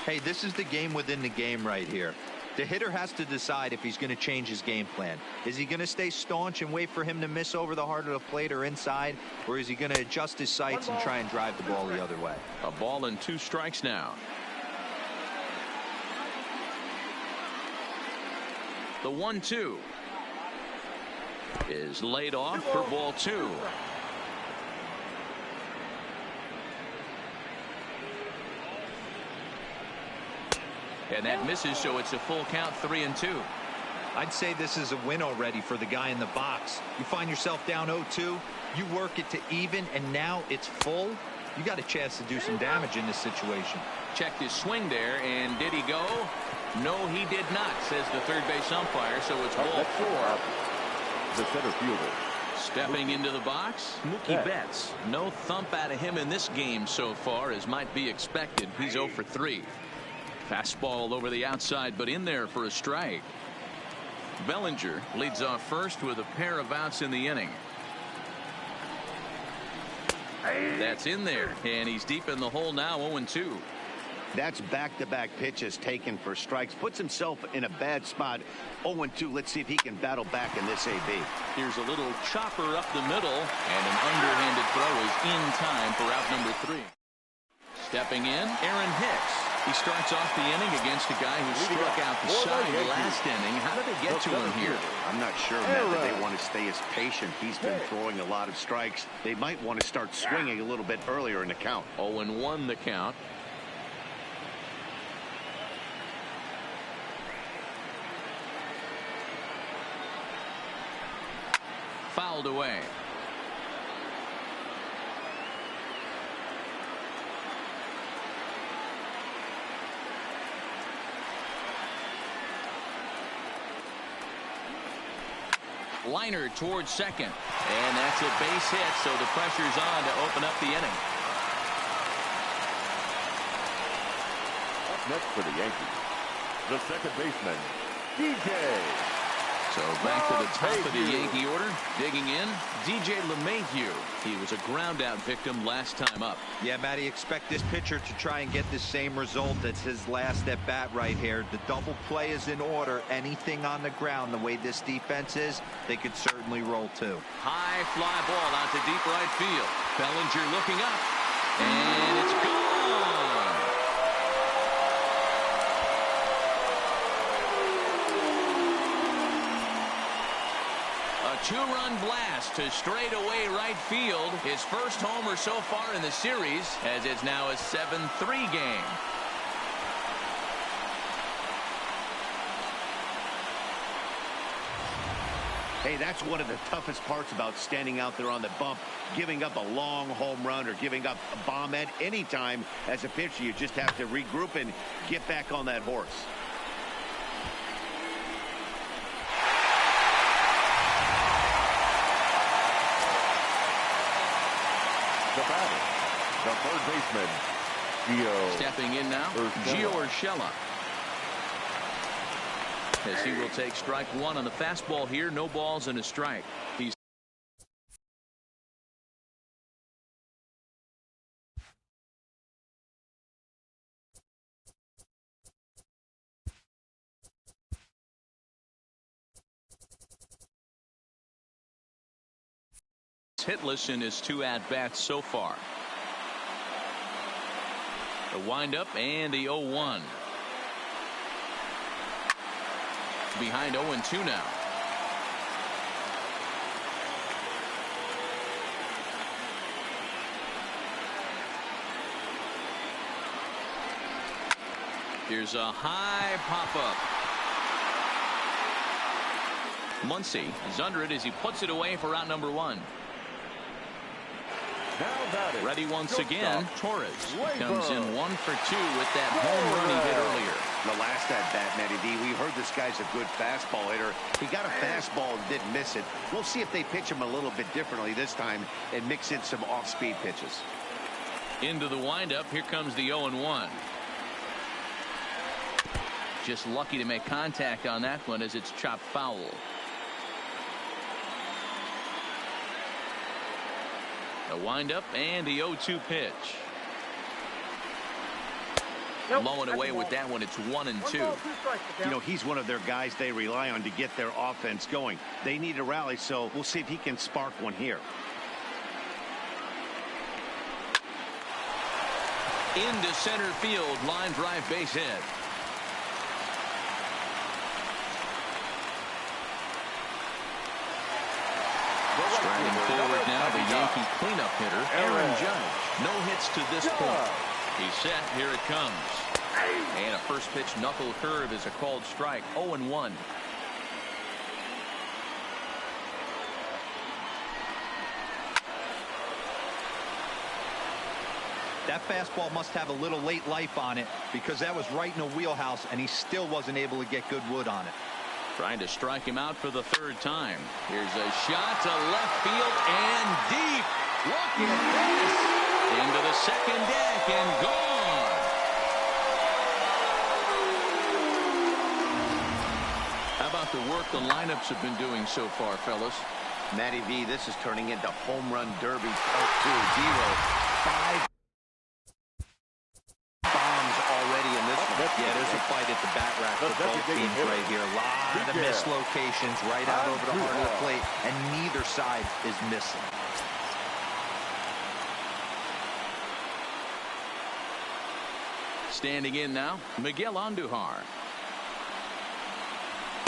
Hey, this is the game within the game right here. The hitter has to decide if he's going to change his game plan. Is he going to stay staunch and wait for him to miss over the heart of the plate or inside, or is he going to adjust his sights and try and drive the ball the other way? A ball and 2 strikes now. The 1-2 is laid off for ball 2. And that misses, so it's a full count, 3-2. I'd say this is a win already for the guy in the box. You find yourself down 0-2, you work it to even, and now it's full. You got a chance to do some damage in this situation. Checked his swing there, and did he go? No, he did not, says the third base umpire, so it's ball 4. The center fielder. Stepping into the box, Mookie Betts. No thump out of him in this game so far, as might be expected. He's 0 for 3. Fastball over the outside, but in there for a strike. Bellinger leads off first with a pair of outs in the inning. That's in there, and he's deep in the hole now, 0-2. That's back-to-back pitches taken for strikes. Puts himself in a bad spot. 0-2. Let's see if he can battle back in this AB. Here's a little chopper up the middle, and an underhanded throw is in time for out number 3. Stepping in, Aaron Hicks. He starts off the inning against a guy who struck out the side last inning. How did they get to him here? I'm not sure, Matt, that they want to stay as patient. He's been throwing a lot of strikes. They might want to start swinging a little bit earlier in the count. 0-1 the count. Fouled away. Liner towards second, and that's a base hit, so the pressure's on to open up the inning. Up next for the Yankees, the second baseman, DJ. So back to the top of the Yankee order. Digging in, DJ LeMahieu. He was a ground-out victim last time up. Yeah, Matty, expect this pitcher to try and get the same result as his last at-bat right here. The double play is in order. Anything on the ground, the way this defense is, they could certainly roll too. High fly ball out to deep right field. Bellinger looking up, and it's gone. A two-run blast to straightaway right field. His first homer so far in the series, as it's now a 7-3 game. Hey, that's one of the toughest parts about standing out there on the bump. Giving up a long home run or giving up a bomb at any time as a pitcher. You just have to regroup and get back on that horse. The batter, the third baseman, Gio. Stepping in now, Gio Urshela. As he will take strike one on the fastball here. No balls and a strike. He's hitless in his two at-bats so far. The windup and the 0-1. Behind 0-2 now. Here's a high pop-up. Muncy is under it as he puts it away for out number one. Ready once again. Torres comes in 1 for 2 with that home run he hit earlier. The last at-bat, Matty D, we heard this guy's a good fastball hitter. He got a fastball and didn't miss it. We'll see if they pitch him a little bit differently this time and mix in some off-speed pitches. Into the windup. Here comes the 0-1. Just lucky to make contact on that one as it's chopped foul. The windup and the 0-2 pitch. Blowing away with that one. It's 1-2. You know, he's one of their guys they rely on to get their offense going. They need a rally, so we'll see if he can spark one here. Into center field. Line drive base hit. Striding forward now, the Yankee cleanup hitter, Aaron Judge. No hits to this point. He's set. Here it comes. And a first pitch knuckle curve is a called strike. 0-1. That fastball must have a little late life on it because that was right in a wheelhouse and he still wasn't able to get good wood on it. Trying to strike him out for the third time. Here's a shot to left field and deep. Look at this. Into the second deck and gone. How about the work the lineups have been doing so far, fellas? Matty V, this is turning into home run derby part 2. Giro, 5 bombs already in this one. Yeah, there's a fight at the bat rack for both teams right here. A lot of mislocations right out over the heart of the plate, and neither side is missing. Standing in now, Miguel Andujar.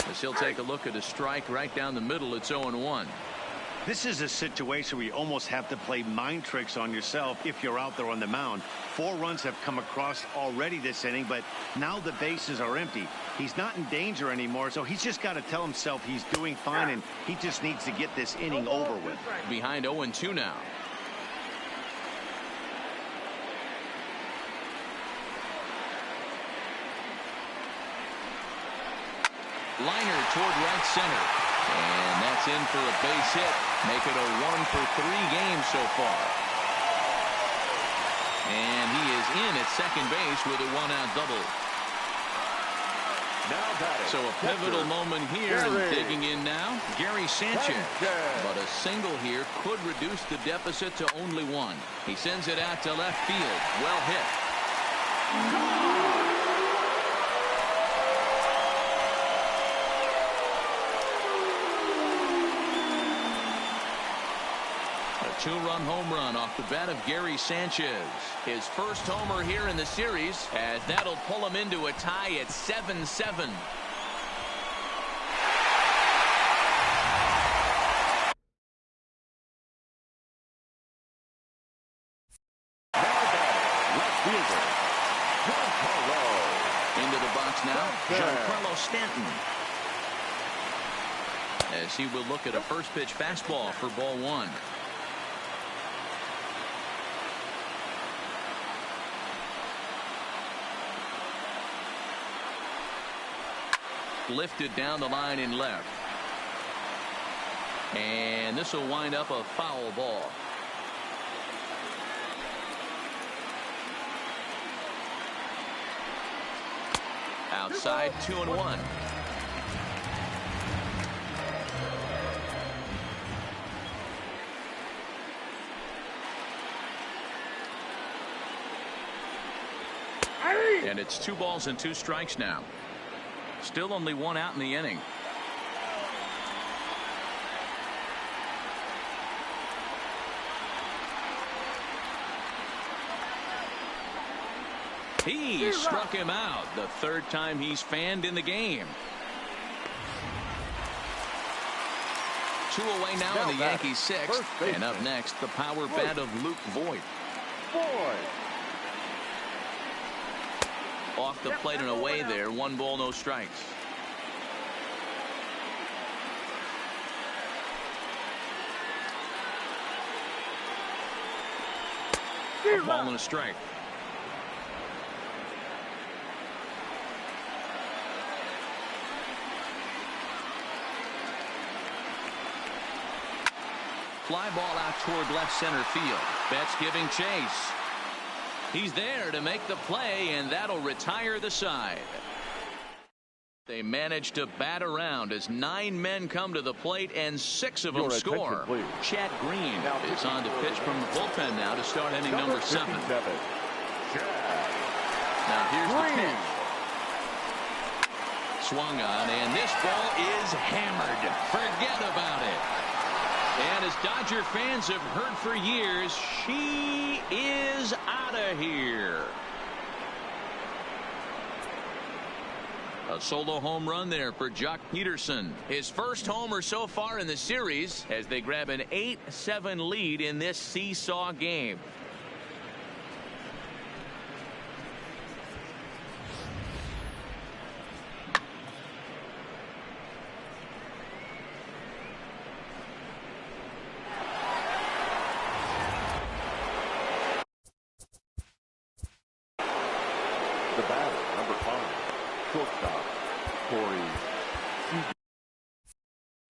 As he'll take a look at a strike right down the middle. It's 0-1. This is a situation where you almost have to play mind tricks on yourself if you're out there on the mound. 4 runs have come across already this inning, but now the bases are empty. He's not in danger anymore, so he's just got to tell himself he's doing fine, and he just needs to get this inning over with. Behind 0-2 now. Liner toward right center. And that's in for a base hit. Make it a 1 for 3 games so far. And he is in at second base with a 1-out double. So a pivotal moment here, and digging in now, Gary Sanchez. But a single here could reduce the deficit to only one. He sends it out to left field. Well hit. A two-run home run off the bat of Gary Sanchez. His first homer here in the series, as that'll pull him into a tie at 7-7. Into the box now, Giancarlo Stanton. As he will look at a first pitch fastball for ball one. Lifted down the line in left. And this will wind up a foul ball. Outside, 2-1. And it's 2 balls and 2 strikes now. Still only 1 out in the inning. He struck him out, the 3rd time he's fanned in the game. 2 away now in the Yankees 6th. And up next, the power bat of Luke Voit. Off the plate and away there. 1 ball, no strikes. A ball and a strike. Fly ball out toward left center field. Betts giving chase. He's there to make the play, and that'll retire the side. They manage to bat around as 9 men come to the plate, and 6 of them score. Chad Green is on to pitch from the bullpen now to start inning number 7. Now here's the pitch. Swung on, and this ball is hammered. Forget about it. And as Dodger fans have heard for years, she is out of here. A solo home run there for Jock Peterson. His first homer so far in the series as they grab an 8-7 lead in this seesaw game. The batter, number 5, shortstop, Corey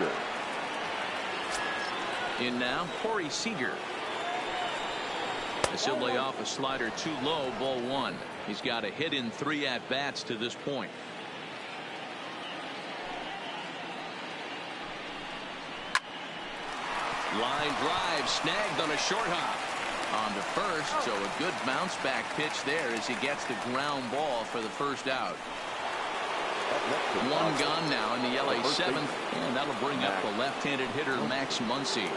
Seager. In now, Corey Seager. As he'll lay off a slider too low, ball 1. He's got a hit in 3 at-bats to this point. Line drive snagged on a short hop. On to first, so a good bounce back pitch there as he gets the ground ball for the first out. 1 gone now in the LA 7th, and that'll bring up the left-handed hitter Max Muncy.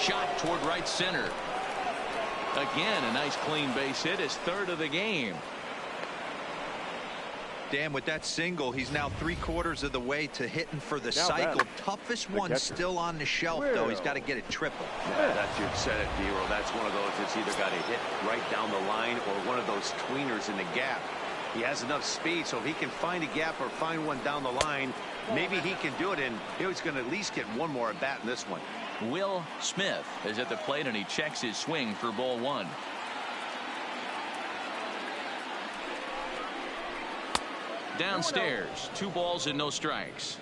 Shot toward right center. Again, a nice clean base hit, his 3rd of the game. Dan, with that single, he's now 3/4 of the way to hitting for the cycle. Toughest one still on the shelf, though. He's got to get it triple. Yeah, that's, you said it, D-Roll. That's one of those that's either got to hit right down the line or one of those tweeners in the gap. He has enough speed, so if he can find a gap or find one down the line, maybe he can do it, and he's going to at least get 1 more at bat in this one. Will Smith is at the plate, and he checks his swing for ball 1. Downstairs, 2 balls and no strikes.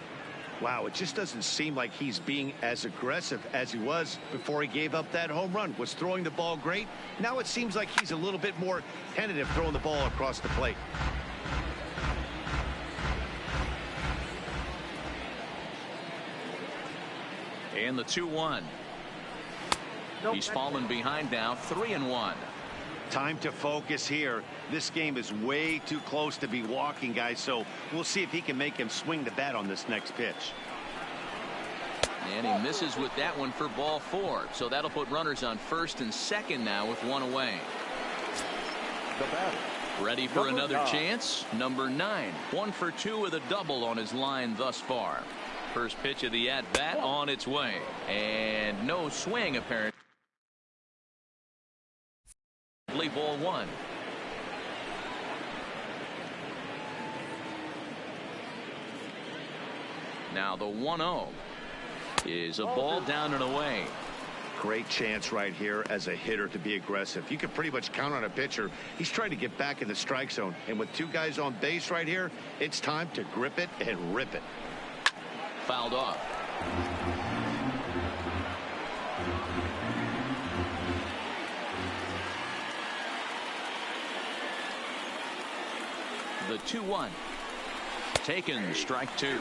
Wow, it just doesn't seem like he's being as aggressive as he was before he gave up that home run. Was throwing the ball great. Now it seems like he's a little bit more tentative throwing the ball across the plate. And the 2-1. Nope, He's fallen behind now, 3-1. Time to focus here. This game is way too close to be walking, guys, so we'll see if he can make him swing the bat on this next pitch. And he misses with that one for ball 4. So that'll put runners on first and second now with one away. The batter. Ready for Number another 9. chance. Number 9. 1 for 2 with a double on his line thus far. First pitch of the at-bat on its way. And no swing apparently. Ball 1. Now the 1-0 is a ball down and away. Great chance right here as a hitter to be aggressive. You can pretty much count on a pitcher. He's trying to get back in the strike zone. And with 2 guys on base right here, it's time to grip it and rip it. Fouled off. The 2-1. Taken, strike 2.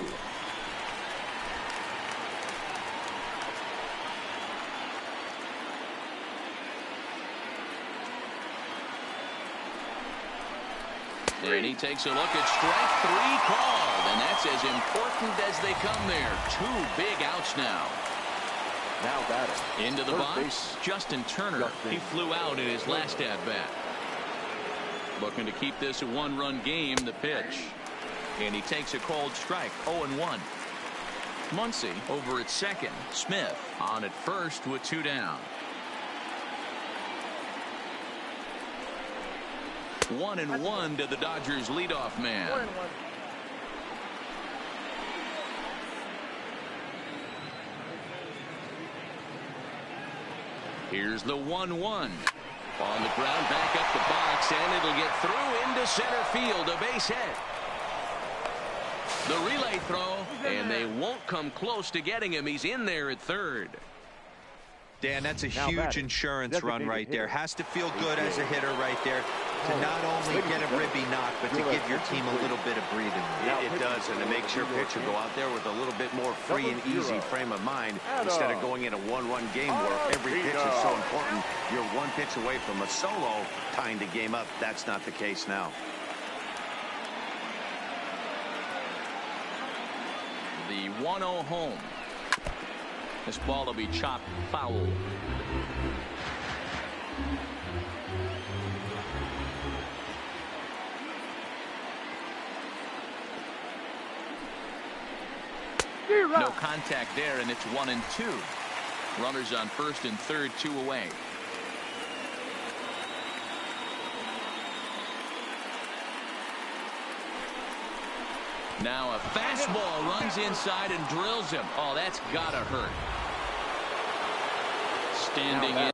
And he takes a look at strike 3 called, and that's as important as they come there. 2 big outs now. Now batting. Into the First box, base, Justin Turner. Justin He flew out in his last at-bat. Looking to keep this a 1-run game, the pitch. And he takes a called strike, 0-1. Muncy over at second. Smith on at first with 2 down. 1-1 to the Dodgers leadoff man. 1-1. Here's the 1-1. On the ground, back up the box, and it'll get through into center field. A base hit. The relay throw, and they won't come close to getting him. He's in there at third. Dan, that's a Now huge batting. insurance run Designated right there. hitter. Has to feel good as a hitter right there to not only get a ribby knock, but to give your team a little bit of breathing room. It does, and it makes your pitcher go out there with a little bit more free and easy frame of mind instead of going in a 1-run game where every pitch is so important. You're 1 pitch away from a solo tying the game up. That's not the case now. The 1-0 home. This ball will be chopped foul. No contact there, and it's 1-2. Runners on first and third, 2 away. Now a fastball runs inside and drills him. Oh, that's gotta hurt. Standing in.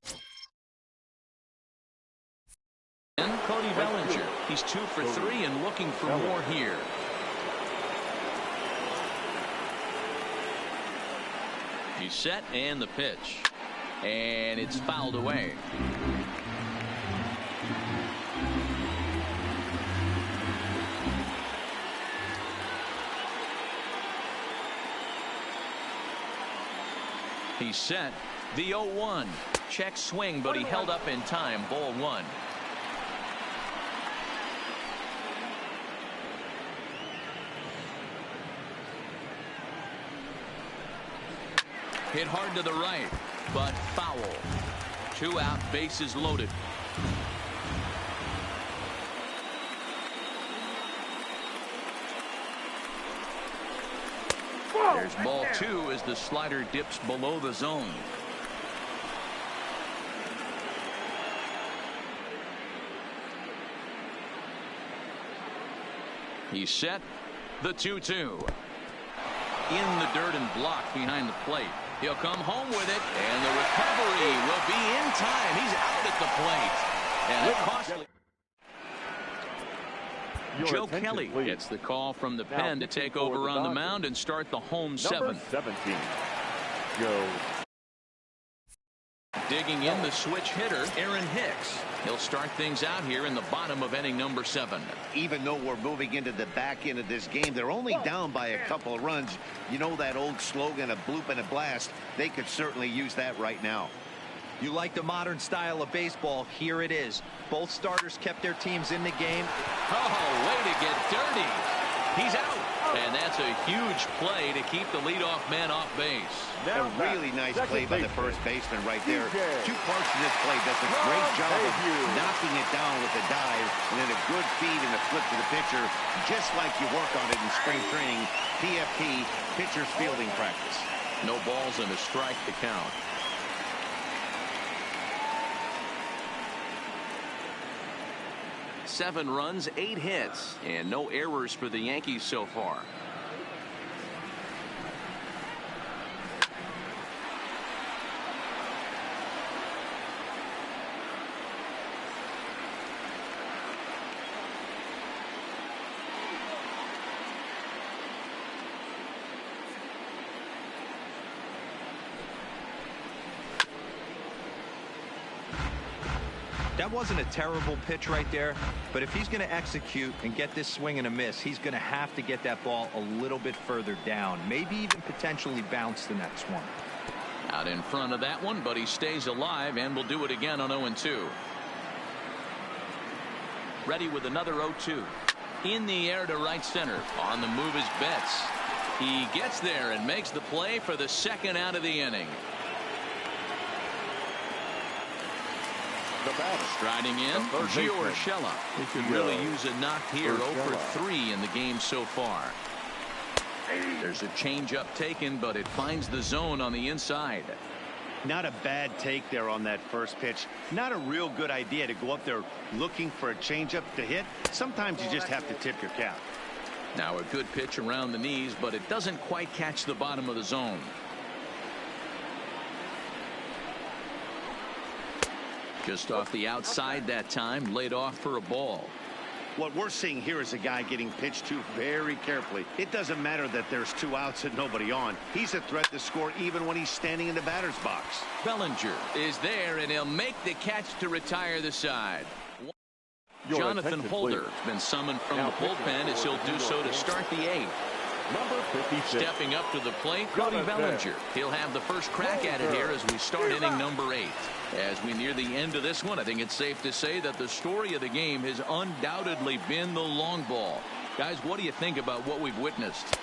Cody Bellinger. He's 2 for 3 and looking for more here. He's set, and the pitch. And it's fouled away. He's set. The 0-1. Check swing, but he held up in time. Ball 1. Hit hard to the right, but foul. 2 out, bases loaded. There's ball 2 as the slider dips below the zone. He's set. The 2-2. In the dirt and blocked behind the plate. He'll come home with it, and the recovery will be in time. He's out at the plate. And a costly. Joe Kelly gets the call from the pen to take over on the mound and start the home 7th. Number 17, Joe Digging in the switch hitter, Aaron Hicks. He'll start things out here in the bottom of inning number 7. Even though we're moving into the back end of this game, they're only down by a couple of runs. You know that old slogan, a bloop and a blast. They could certainly use that right now. You like the modern style of baseball? Here it is. Both starters kept their teams in the game. Oh, way to get dirty. He's out. And that's a huge play to keep the leadoff man off base. A really nice play by the first baseman right there. 2 parts of this play. Does a great job of knocking it down with a dive, and then a good feed and a flip to the pitcher, just like you work on it in spring training. PFP, pitcher's fielding practice. No balls and a strike to count. Seven runs, 8 hits, and no errors for the Yankees so far. That wasn't a terrible pitch right there, but if he's going to execute and get this swing and a miss, he's going to have to get that ball a little bit further down, maybe even potentially bounce the next one. Out in front of that one, but he stays alive and will do it again on 0-2. Ready with another 0-2. In the air to right center. On the move is Betts. He gets there and makes the play for the second out of the inning. Striding in, Gio Urshela. He could really use a knock here. 0 for 3 in the game so far. There's a changeup taken, but it finds the zone on the inside. Not a bad take there on that first pitch. Not a real good idea to go up there looking for a changeup to hit. Sometimes you just have to tip your cap. Now a good pitch around the knees, but it doesn't quite catch the bottom of the zone. Just off the outside that time, laid off for a ball. What we're seeing here is a guy getting pitched to very carefully. It doesn't matter that there's 2 outs and nobody on. He's a threat to score even when he's standing in the batter's box. Bellinger is there, and he'll make the catch to retire the side. Jonathan Holder has been summoned from the bullpen as he'll do so to start the 8th. Number 56. Stepping up to the plate, Cody Bellinger. He'll have the first crack at it here as we start inning number 8. As we near the end of this one, I think it's safe to say that the story of the game has undoubtedly been the long ball. Guys, what do you think about what we've witnessed?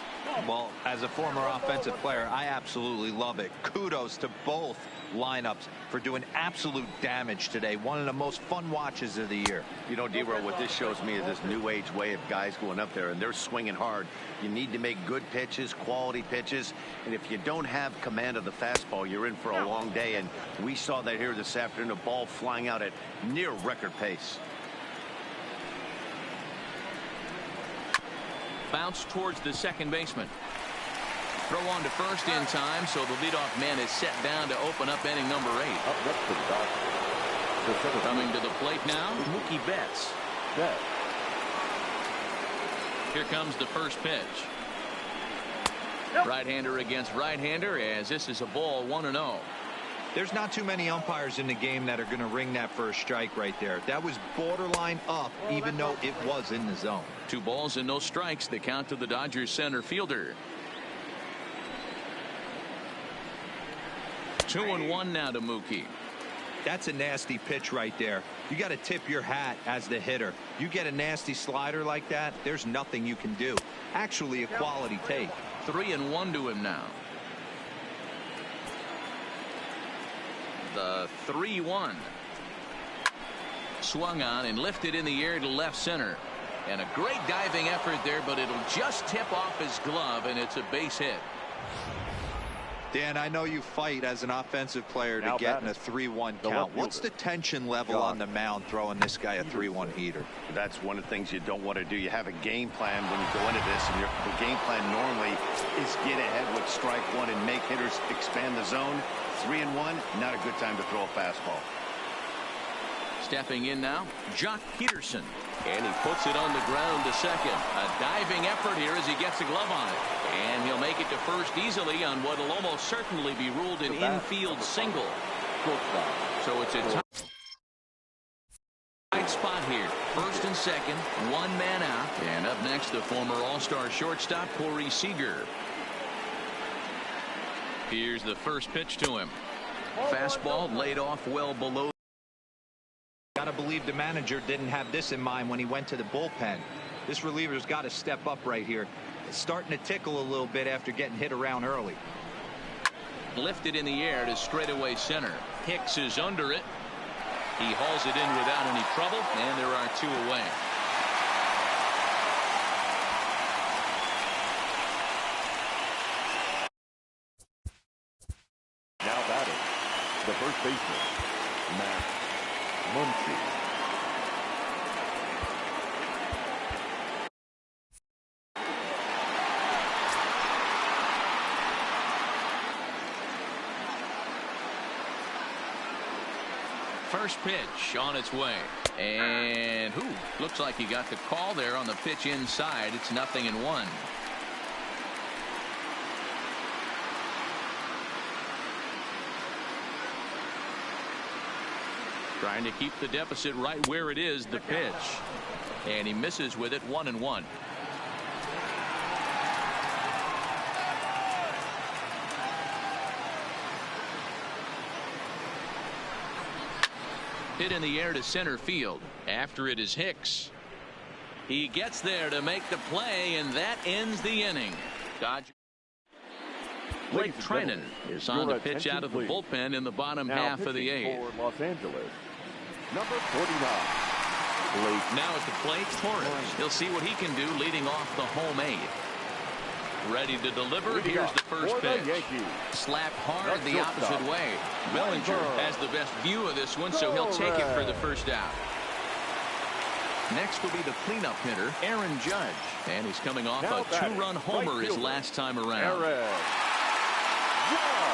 Well, as a former offensive player, I absolutely love it. Kudos to both lineups for doing absolute damage today. One of the most fun watches of the year. You know, D-Row, what this shows me is this new age way of guys going up there and they're swinging hard. You need to make good pitches, quality pitches, and if you don't have command of the fastball, you're in for a long day, and we saw that here this afternoon, a ball flying out at near record pace. Bounce towards the second baseman. Throw on to first in time, so the leadoff man is set down to open up inning number 8. Up next to the Dodgers. Coming to the plate now, Mookie Betts. Here comes the first pitch. Right-hander against right-hander, as this is a ball 1-0. There's not too many umpires in the game that are going to ring that first strike right there. That was borderline up, even though it was in the zone. 2 balls and no strikes. The count to the Dodgers center fielder. 2-1 now to Mookie. That's a nasty pitch right there. You got to tip your hat as the hitter. You get a nasty slider like that, there's nothing you can do. Actually a quality take. 3-1 to him now. The 3-1. Swung on and lifted in the air to left center. And a great diving effort there, but it'll just tip off his glove, and it's a base hit. Dan, I know you fight as an offensive player to get in a 3-1 count. What's the tension level on the mound throwing this guy a 3-1 heater? That's one of the things you don't want to do. You have a game plan when you go into this, and the game plan normally is get ahead with strike 1 and make hitters expand the zone. 3-1, not a good time to throw a fastball. Stepping in now, Jock Peterson. And he puts it on the ground to second. A diving effort here as he gets a glove on it. And he'll make it to first easily on what will almost certainly be ruled an infield single. shortstop. So it's a tight spot here. First and second, one man out. And up next, the former All-Star shortstop, Corey Seager. Here's the first pitch to him. Fastball laid off well below. Gotta believe the manager didn't have this in mind when he went to the bullpen. This reliever's got to step up right here. It's starting to tickle a little bit after getting hit around early. Lifted in the air to straightaway center. Hicks is under it. He hauls it in without any trouble, and there are two away. Now batting, the first baseman, Matt Muncy. First pitch on its way. And looks like he got the call there on the pitch inside. It's 0-1. Trying to keep the deficit right where it is, the pitch. And he misses with it, 1-1. Hit in the air to center field. After it is Hicks. He gets there to make the play, and that ends the inning. Dodgers. Blake Trinan is on the pitch out of the bullpen in the bottom half of the eighth. For Los Angeles, number 49. Blake. Now at the plate, Torres. He'll see what he can do leading off the home eighth. Ready to deliver. Here's the first pitch. Slapped hard the opposite way. Bellinger has the best view of this one, so he'll take it for the first out. Next will be the cleanup hitter, Aaron Judge. And he's coming off a two-run homer his last time around.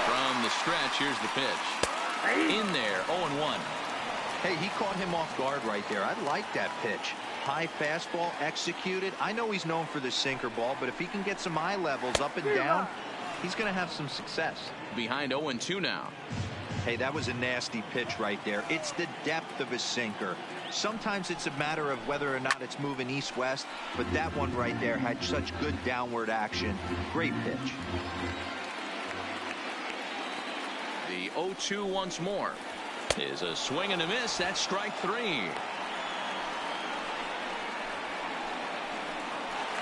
From the stretch, here's the pitch. In there, 0-1. Hey, he caught him off guard right there. I like that pitch. High fastball executed. I know he's known for the sinker ball, but if he can get some eye levels up and down, he's going to have some success. Behind 0-2 now. Hey, that was a nasty pitch right there. It's the depth of his sinker. Sometimes it's a matter of whether or not it's moving east-west, but that one right there had such good downward action. Great pitch. The 0-2 once more is a swing and a miss. That's strike three.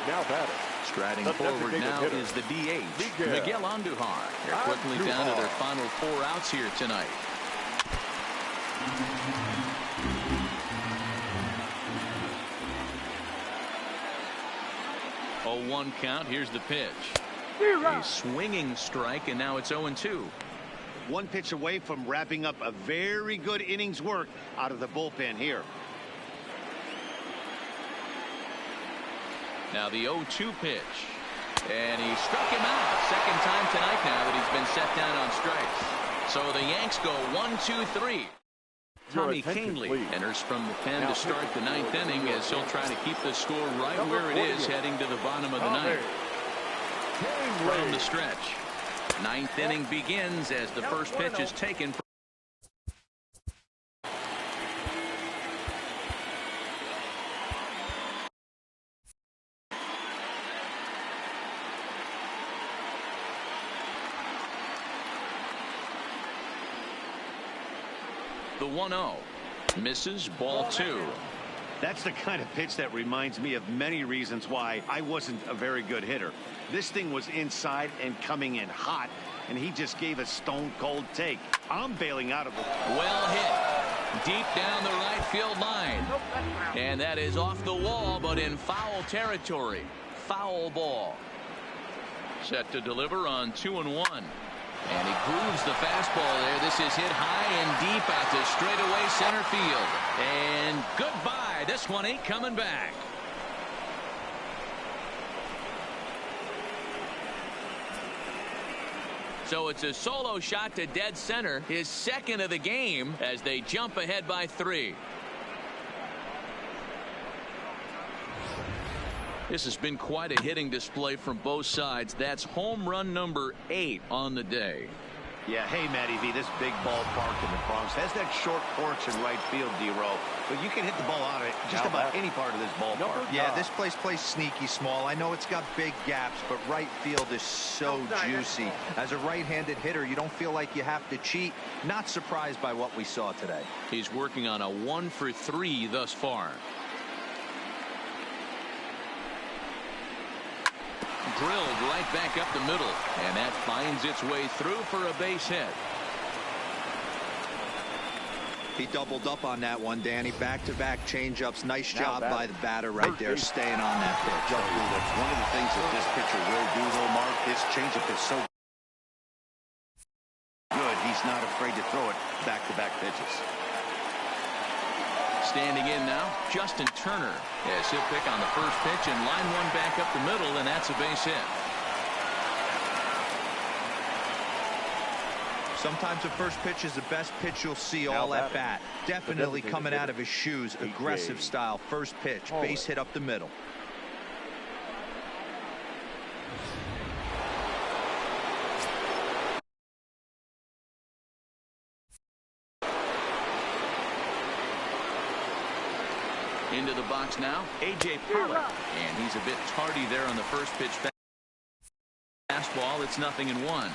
Now batting. Striding forward now is the DH, Miguel Andujar. They're quickly down to their final 4 outs here tonight. Oh, 1 count. Here's the pitch. A swinging strike, and now it's 0-2. One pitch away from wrapping up a very good innings work out of the bullpen here. Now the 0-2 pitch. And he struck him out. Second time tonight now that he's been set down on strikes. So the Yanks go 1-2-3. Tommy Kahnle enters from the pen to start the 9th inning as he'll try to keep the score right where it is heading to the bottom of the 9th. From the stretch. 9th inning begins as the first pitch is taken. The 1-0 misses, ball 2. That's the kind of pitch that reminds me of many reasons why I wasn't a very good hitter. This thing was inside and coming in hot, and he just gave a stone cold take. I'm bailing out of it. Well hit deep down the right field line, and that is off the wall but in foul territory. Foul ball. Set to deliver on 2-1. And he grooves the fastball there. This is hit high and deep out to straightaway center field. And goodbye. This one ain't coming back. So it's a solo shot to dead center, his second of the game, as they jump ahead by 3. This has been quite a hitting display from both sides. That's home run number 8 on the day. Yeah, hey, Matty V, this big ballpark in the Bronx has that short porch in right field, D-Row, but you can hit the ball out of it just about any part of this ballpark. Yeah, this place plays sneaky small. I know it's got big gaps, but right field is so juicy. As a right-handed hitter, you don't feel like you have to cheat. Not surprised by what we saw today. He's working on a 1-for-3 thus far. Drilled right back up the middle, and that finds its way through for a base hit. He doubled up on that one, Danny. Back-to-back changeups. Nice job by the batter right there, staying on that pitch. That's one of the things that this pitcher will do, though, Mark. His changeup is so good, he's not afraid to throw it back-to-back pitches. Standing in now, Justin Turner has hit pick on the first pitch and line one back up the middle, and that's a base hit. Sometimes the first pitch is the best pitch you'll see all at bat. Definitely coming out of his shoes. Aggressive style. First pitch. Base hit up the middle. Into the box now, A.J. Pollock, and he's a bit tardy there on the first pitch fastball. It's 0-1.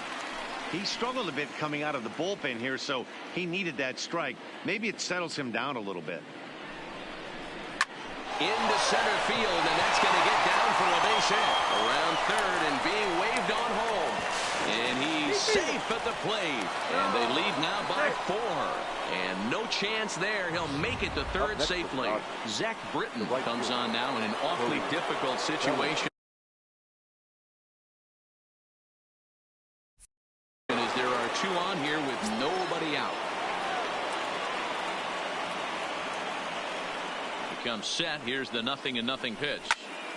He struggled a bit coming out of the bullpen here, so he needed that strike. Maybe it settles him down a little bit. Into center field, and that's going to get down for a base hit. Around third and being waved on home. And he's safe at the plate. And they lead now by 4. And no chance there. He'll make it to third safely. Zach Britton comes on now in an awfully difficult situation. As there are 2 on here with nobody out. He comes set. Here's the 0-0 pitch.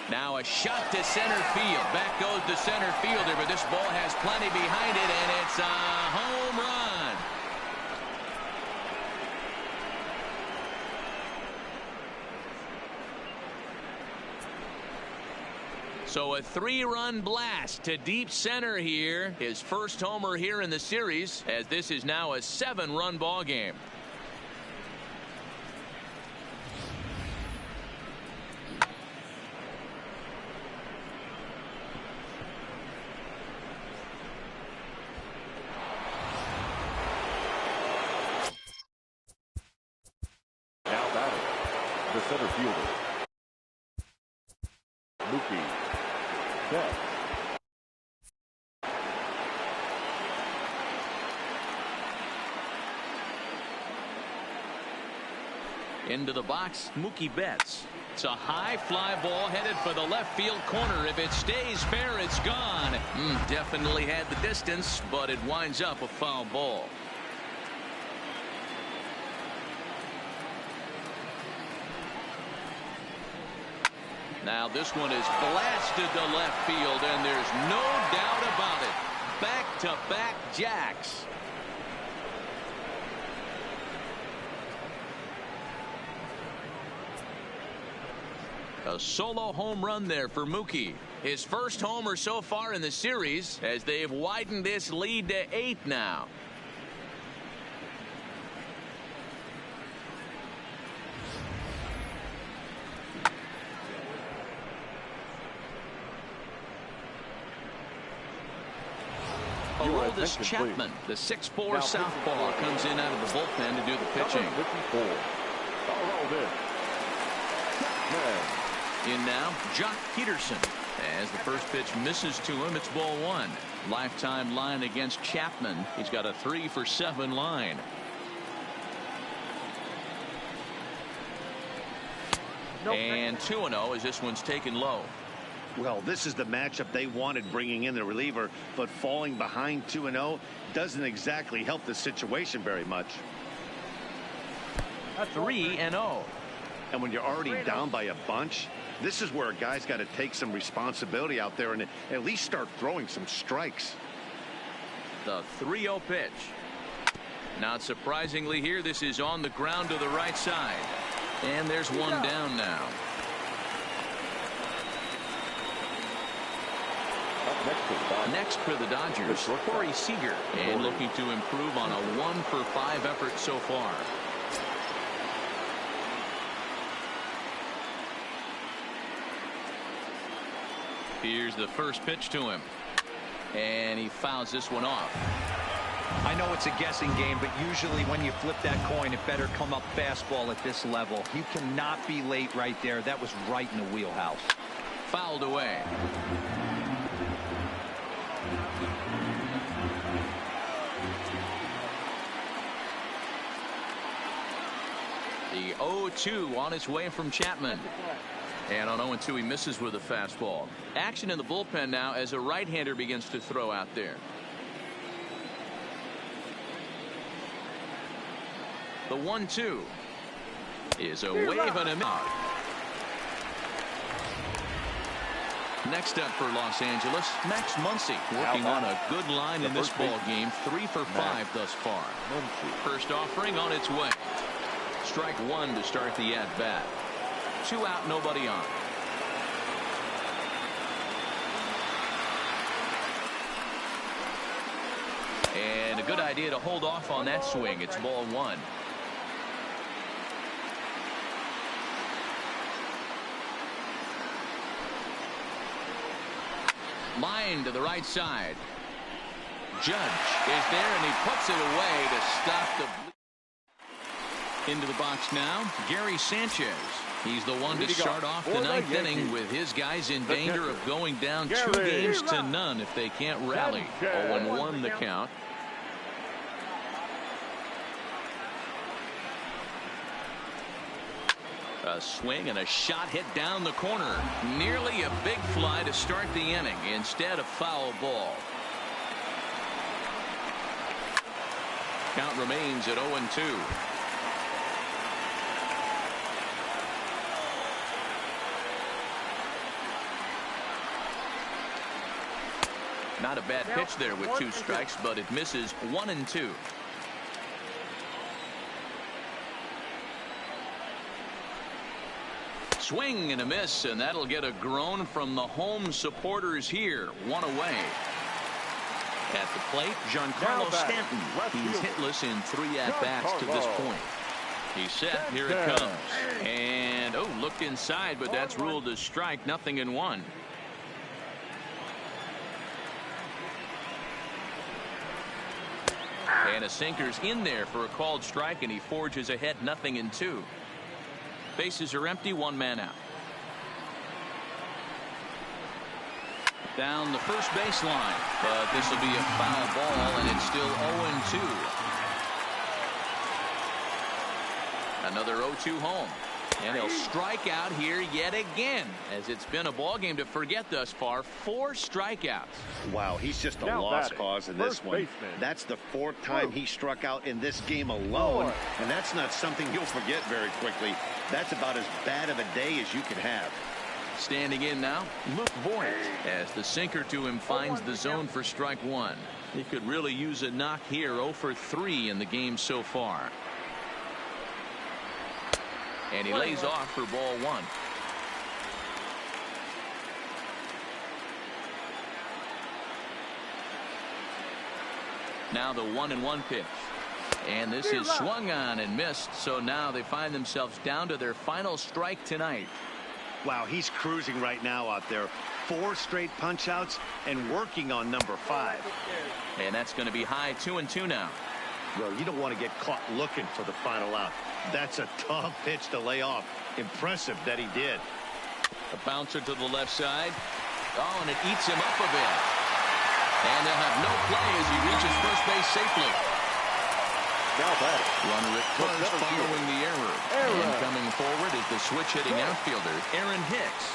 Now a shot to center field. Back goes the center fielder, but this ball has plenty behind it, and it's a home run. So a 3-run blast to deep center here. His first homer here in the series, as this is now a 7-run ball game. Now batting, the center fielder, Mookie Betts. Into the box, Mookie Betts. It's a high fly ball headed for the left field corner. If it stays fair, it's gone. Definitely had the distance, but it winds up a foul ball. Now this one is blasted to left field, and there's no doubt about it. Back-to-back jacks. A solo home run there for Mookie. His first homer so far in the series, as they've widened this lead to 8 now. Aroldis Chapman, the 6'4" southpaw, comes in out of the bullpen to do the pitching. 54. In now, Jock Peterson. As the first pitch misses to him, it's ball 1. Lifetime line against Chapman. He's got a 3-for-7 line. And 2-0 as this one's taken low. Well, this is the matchup they wanted, bringing in the reliever, but falling behind 2-0 doesn't exactly help the situation very much. 3-0. And when you're already down by a bunch, this is where a guy's got to take some responsibility out there and at least start throwing some strikes. The 3-0 pitch. Not surprisingly here, this is on the ground to the right side. And there's one down now. Next for the Dodgers, Corey Seager, and looking to improve on a 1-for-5 effort so far. Here's the first pitch to him, and he fouls this one off. I know it's a guessing game, but usually when you flip that coin, it better come up fastball at this level. You cannot be late right there. That was right in the wheelhouse. Fouled away. The 0-2 on its way from Chapman. And on 0-2, he misses with a fastball. Action in the bullpen now as a right-hander begins to throw out there. The 1-2 is a wave and a miss. Next up for Los Angeles, Max Muncy, working on a good line in this ball game. 3 for 5 thus far. First offering on its way. Strike one to start the at-bat. 2 out, nobody on. And a good idea to hold off on that swing. It's ball one. Line to the right side. Judge is there, and he puts it away to stop the. Into the box now, Gary Sanchez. He's the one to start off the ninth inning with his guys in danger of going down 2 games to none if they can't rally. 0-1 the count. A swing and a shot hit down the corner. Nearly a big fly to start the inning. Instead, a foul ball. Count remains at 0-2. Not a bad pitch there with 2 strikes, but it misses 1-2. Swing and a miss, and that'll get a groan from the home supporters here. 1 away. At the plate, Giancarlo Stanton. He's hitless in 3 at-bats to this point. He's set. Here it comes. And, oh, looked inside, but that's ruled a strike. 0-1. And a sinker's in there for a called strike, and he forges ahead. 0-2. Bases are empty. 1 man out. Down the first baseline, but this will be a foul ball, and it's still 0-2. Another 0-2 home, and he'll strike out here yet again, as it's been a ball game to forget thus far. 4 strikeouts. Wow, he's just a lost cause in this one. That's the 4th time he struck out in this game alone, and that's not something you'll forget very quickly. That's about as bad of a day as you can have. Standing in now, Luke Voigt, as the sinker to him finds the zone for strike 1. He could really use a knock here. 0 for 3 in the game so far. And he lays off for ball 1. Now the 1-1 pitch. And this is swung on and missed, so now they find themselves down to their final strike tonight. Wow, he's cruising right now out there. 4 straight punch outs and working on number 5. And that's going to be high. 2-2 now. Well, you don't want to get caught looking for the final out. That's a tough pitch to lay off. Impressive that he did. A bouncer to the left side. Oh, and it eats him up a bit. And they'll have no play as he reaches first base safely. Runner at first following the error. And coming forward is the switch-hitting outfielder, Aaron Hicks.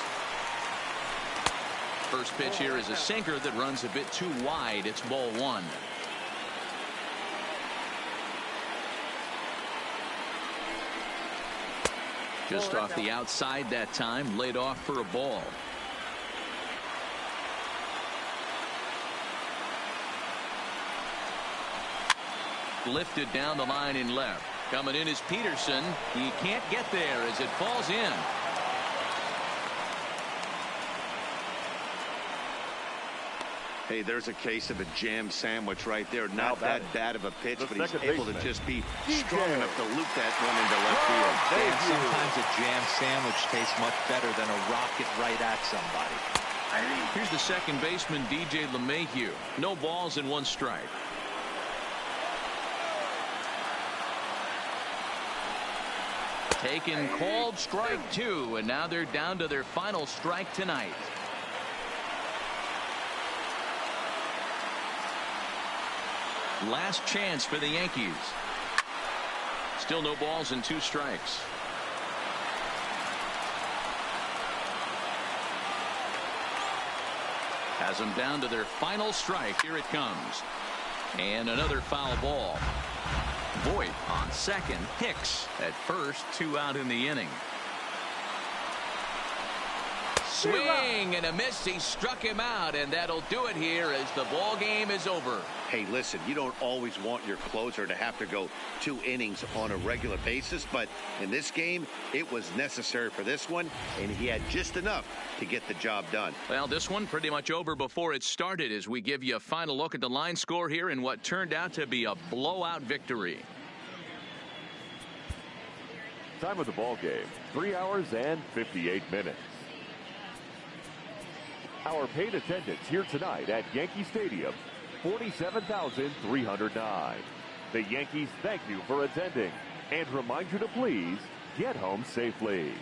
First pitch here is a sinker that runs a bit too wide. It's ball 1. Just off the outside that time, laid off for a ball. Lifted down the line in left. Coming in is Peterson. He can't get there as it falls in. Hey, there's a case of a jam sandwich right there. Not that bad of a pitch, but he's able to just be strong enough to loop that one into left field. Dan, sometimes a jam sandwich tastes much better than a rocket right at somebody. Here's the second baseman, DJ LeMahieu. No balls and 1 strike. Taken, called strike 2, and now they're down to their final strike tonight. Last chance for the Yankees. Still no balls and 2 strikes. Has them down to their final strike. Here it comes. And another foul ball. Voit on second. Hicks at first. 2 out in the inning. Swing and a miss. He struck him out, and that'll do it here as the ball game is over. Hey, listen, you don't always want your closer to have to go 2 innings on a regular basis, but in this game, it was necessary for this one, and he had just enough to get the job done. Well, this one pretty much over before it started as we give you a final look at the line score here in what turned out to be a blowout victory. Time of the ball game, 3 hours and 58 minutes. Our paid attendance here tonight at Yankee Stadium, 47,309. The Yankees thank you for attending and remind you to please get home safely.